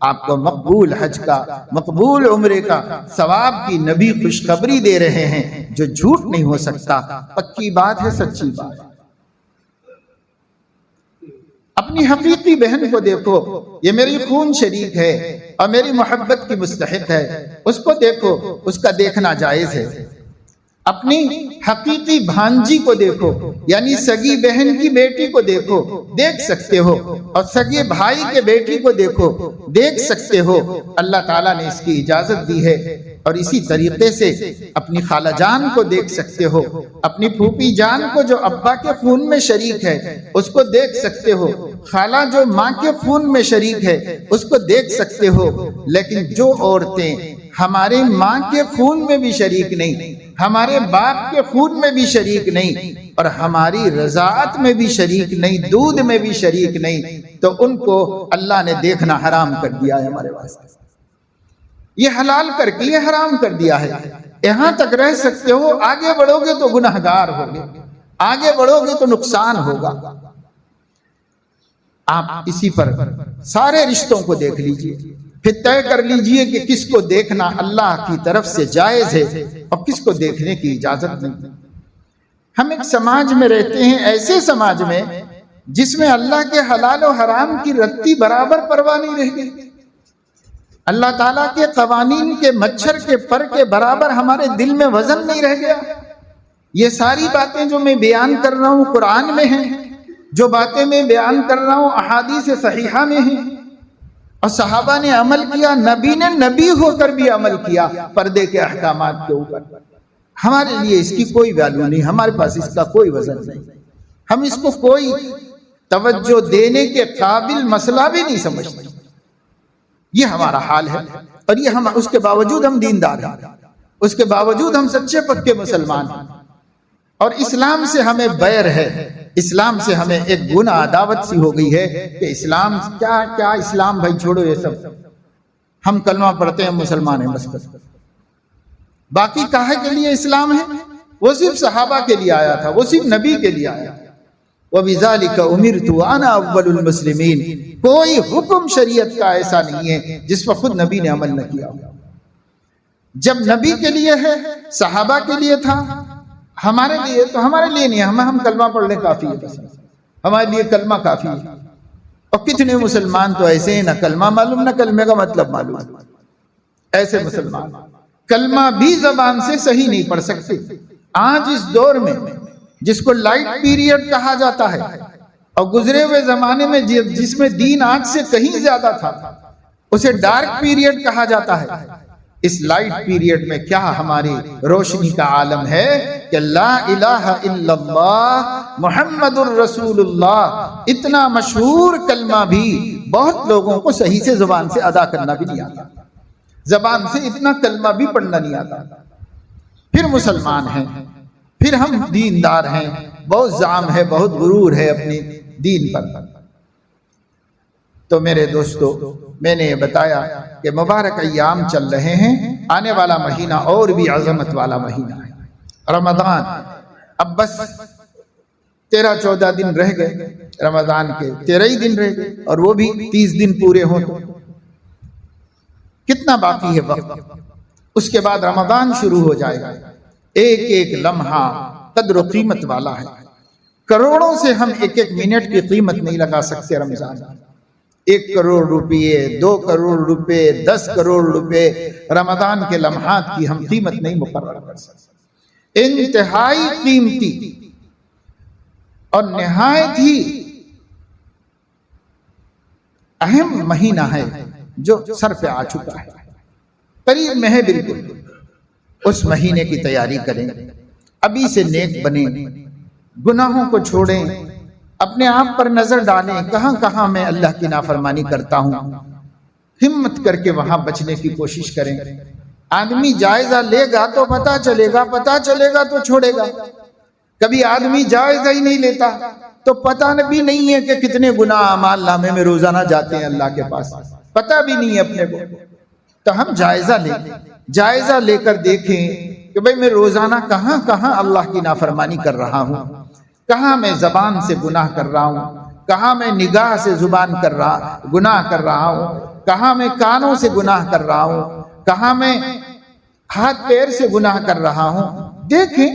آپ کو مقبول حج کا، مقبول عمرے کا ثواب کی نبی خوشخبری دے رہے ہیں، جو جھوٹ نہیں ہو سکتا، پکی بات ہے، سچی بات ہے۔ اپنی حقیقی بہن کو دیکھو، یہ میری خون شریک ہے اور میری محبت کی مستحق ہے، اس کو دیکھو، اس کا دیکھنا جائز ہے۔ اپنی حقیقی بھانجی کو دیکھو، یعنی سگی بہن کی بیٹی کو دیکھو، دیکھ سکتے ہو، اور سگے بھائی کے بیٹی کو دیکھو، دیکھ سکتے ہو۔ اللہ تعالیٰ نے اس کی اجازت دی ہے، اور اسی طریقے سے اپنی خالہ جان کو دیکھ سکتے ہو، اپنی پھوپھی جان کو جو ابا کے خون میں شریک ہے اس کو دیکھ سکتے ہو، خالہ جو ماں کے خون میں شریک ہے اس کو دیکھ سکتے ہو۔ لیکن جو عورتیں ہمارے ماں کے خون میں بھی شریک نہیں، ہمارے باپ کے خون میں بھی شریک نہیں، اور ہماری رضاعت میں بھی شریک نہیں، دودھ میں بھی شریک نہیں، تو ان کو اللہ نے دیکھنا حرام کر دیا ہے ہمارے واسطے۔ یہ حلال کر کے یہ حرام کر دیا ہے۔ یہاں تک رہ سکتے ہو، آگے بڑھو گے تو گناہگار ہوگے، آگے بڑھو گے تو نقصان ہوگا۔ آپ اسی پر سارے رشتوں کو دیکھ لیجئے، پھر طے کر لیجئے کہ کس کو دیکھنا اللہ کی طرف سے جائز ہے اور کس کو دیکھنے کی اجازت نہیں۔ ہم ایک سماج میں رہتے ہیں، ایسے سماج میں جس میں اللہ کے حلال و حرام کی رتی برابر پرواہ نہیں رہ گئی، اللہ تعالیٰ کے قوانین کے مچھر کے پر کے برابر ہمارے دل میں وزن نہیں رہ گیا۔ یہ ساری باتیں جو میں بیان کر رہا ہوں قرآن میں ہیں، جو باتیں میں بیان کر رہا ہوں احادیث صحیحہ میں ہیں، اور صحابہ نے عمل کیا، نبی نے نبی ہو کر بھی عمل کیا پردے کے احکامات کے اوپر۔ ہمارے لیے اس کی کوئی ویلیو نہیں، ہمارے پاس اس کا کوئی وزن نہیں، ہم اس کو کوئی توجہ دینے کے قابل مسئلہ بھی نہیں سمجھتے۔ یہ ہمارا حال ہے، اور یہ ہم اس کے باوجود ہم دیندار ہیں، اس کے باوجود ہم سچے پکے مسلمان ہیں، اور اسلام سے ہمیں بیر ہے، اسلام سے ہمیں ایک گناہ عداوت سی ہو گئی ہے کہ اسلام کیا اسلام، بھائی چھوڑو یہ سب، ہم کلمہ پڑھتے ہیں، مسلمان ہیں، بس باقی کاہے کے لیے اسلام ہے؟ وہ صرف صحابہ کے لیے آیا تھا، وہ صرف نبی کے لیے آیا تھا۔ وَبِذَلِكَ أُمِرْتُ وَأَنَا أَوَّلُ الْمُسْلِمِينَ۔ کوئی حکم شریعت کا ایسا نہیں ہے جس پر خود نبی نے عمل نہ کیا ہو۔ جب نبی کے لیے ہے، صحابہ کے لیے تھا، ہمارے لیے تو ہمارے لیے نہیں، ہم کلمہ پڑھنے کافی ہے، بس ہمارے لیے کلمہ کافی ہے۔ اور کتنے مسلمان تو ایسے ہیں، نہ کلمہ معلوم نہ کلمے کا مطلب معلوم، ایسے مسلمان کلمہ بھی زبان سے صحیح نہیں پڑھ سکتے۔ آج اس دور میں جس کو لائٹ پیریڈ کہا جاتا ہے، اور گزرے ہوئے زمانے میں جس میں دین آج سے کہیں زیادہ تھا، اسے ڈارک پیریڈ کہا جاتا ہے۔ اس لائٹ پیریڈ میں کیا ہماری روشنی کا عالم ہے کہ لا الہ الا اللہ محمد الرسول اللہ، اتنا مشہور کلمہ بھی بہت لوگوں کو صحیح سے زبان سے ادا کرنا بھی نہیں آتا، زبان سے اتنا کلمہ بھی پڑھنا نہیں آتا۔ پھر مسلمان ہیں، پھر ہم دیندار ہیں، بہت زعم ہے، بہت غرور ہے اپنے دین پر۔ تو میرے دوستو، میں نے یہ بتایا کہ مبارک ایام چل رہے ہیں، آنے والا مہینہ اور بھی عظمت والا مہینہ ہے، رمضان۔ اب بس 13-14 دن رہ گئے، رمضان کے 13 ہی دن رہ گئے، اور وہ بھی 30 دن پورے ہوں تو کتنا باقی ہے وقت۔ اس کے بعد رمضان شروع ہو جائے گا۔ ایک ایک لمحہ قدر و قیمت والا ہے، کروڑوں سے ہم ایک ایک منٹ کی قیمت نہیں لگا سکتے۔ رمضان 1 کروڑ روپے، 2 کروڑ روپے، 10 کروڑ روپے رمضان کے لمحات کی ہم قیمت نہیں مقرر کر سکتے۔ انتہائی قیمتی اور نہایت ہی اہم مہینہ ہے جو سر پہ آ چکا ہے، قریب میں ہے بالکل۔ اس مہینے کی تیاری کریں، ابھی سے نیک بنیں، گناہوں کو چھوڑیں، اپنے آپ پر نظر ڈالیں کہاں کہاں میں اللہ کی نافرمانی کرتا ہوں، ہمت کر کے وہاں بچنے کی کوشش کریں۔ آدمی جائزہ لے گا تو پتہ چلے گا تو چھوڑے گا۔ کبھی آدمی جائزہ ہی نہیں لیتا تو پتہ بھی نہیں ہے کہ کتنے گناہ اعمال نامے میں روزانہ جاتے ہیں اللہ کے پاس، پتہ بھی نہیں ہے اپنے کو۔ تو ہم جائزہ لے کر دیکھیں کہ بھئی میں روزانہ کہاں کہاں اللہ کی نافرمانی کر رہا ہوں، کہاں میں زبان سے گناہ کر رہا ہوں، کہاں میں نگاہ سے گناہ کر رہا ہوں، کہاں میں کانوں سے گناہ کر رہا ہوں، کہاں میں ہاتھ پیر سے گناہ کر رہا ہوں۔ دیکھیں،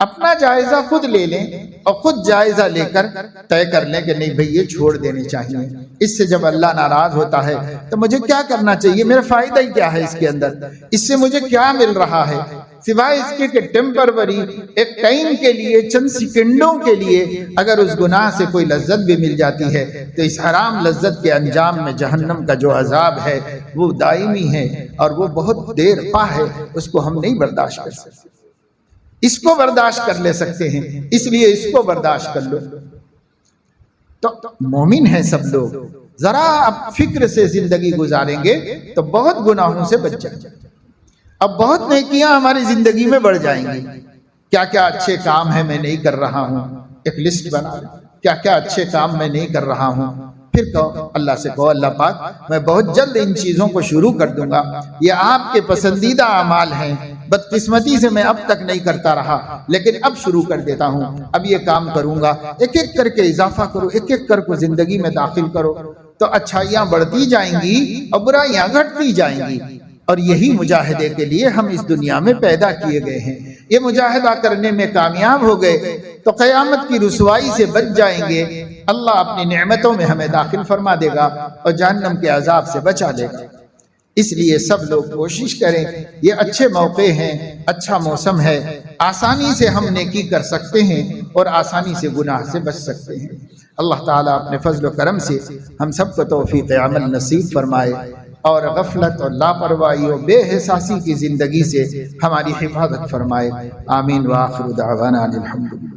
اپنا جائزہ خود لے لیں اور خود جائزہ لے کر طے کر لیں کہ نہیں بھئی یہ چھوڑ دینے چاہیے۔ اس سے جب اللہ ناراض ہوتا ہے تو مجھے کیا کرنا چاہیے، میرا فائدہ ہی کیا ہے اس کے اندر، اس سے مجھے کیا مل رہا ہے سوائے اس کے کہ ٹیمپروری ایک ٹائم کے لیے، چند سیکنڈوں کے لیے اگر اس گناہ سے کوئی لذت بھی مل جاتی ہے تو اس حرام لذت کے انجام میں جہنم کا جو عذاب ہے وہ دائمی ہے اور وہ بہت دیر پا ہے، اس کو ہم نہیں برداشت کر سکتے۔ اس کو برداشت کر لے سکتے ہیں، اس لیے اس کو برداشت کر لو۔ تو مومن ہیں سب لوگ، ذرا اب فکر سے زندگی گزاریں گے تو بہت گناہوں سے بچ جائیں گے، اب بہت نیکیاں ہماری زندگی میں بڑھ جائیں گی۔ کیا کیا اچھے کام ہیں میں نہیں کر رہا ہوں، ایک لسٹ بنا لیں، کیا کیا اچھے کام میں نہیں کر رہا ہوں۔ پھر کہو اللہ سے، کہو اللہ پاک میں بہت جلد ان چیزوں کو شروع کر دوں گا، یہ آپ کے پسندیدہ اعمال ہیں، بدقسمتی سے میں اب تک نہیں کرتا رہا لیکن اب شروع کر دیتا ہوں، اب یہ کام کروں گا۔ ایک ایک کر کے اضافہ کرو، ایک ایک کر کو زندگی میں داخل کرو تو اچھائیاں بڑھتی جائیں گی اور برائیاں گھٹتی جائیں گی۔ اور یہی مجاہدے کے لیے ہم اس دنیا میں پیدا کیے گئے ہیں۔ یہ مجاہدہ کرنے میں کامیاب ہو گئے تو قیامت کی رسوائی سے بچ جائیں گے، اللہ اپنی نعمتوں میں ہمیں داخل فرما دے گا اور جہنم کے عذاب سے بچا لے گا۔ اس لیے سب لوگ کوشش کریں، یہ اچھے موقع ہیں، اچھا موسم ہے، آسانی سے ہم نیکی کر سکتے ہیں اور آسانی سے گناہ سے بچ سکتے ہیں۔ اللہ تعالیٰ اپنے فضل و کرم سے ہم سب کو توفیق عمل نصیب فرمائے اور غفلت اور لاپرواہی اور بے احساسی کی زندگی سے ہماری حفاظت فرمائے۔ آمین وآخر دعوانا الحمدللہ۔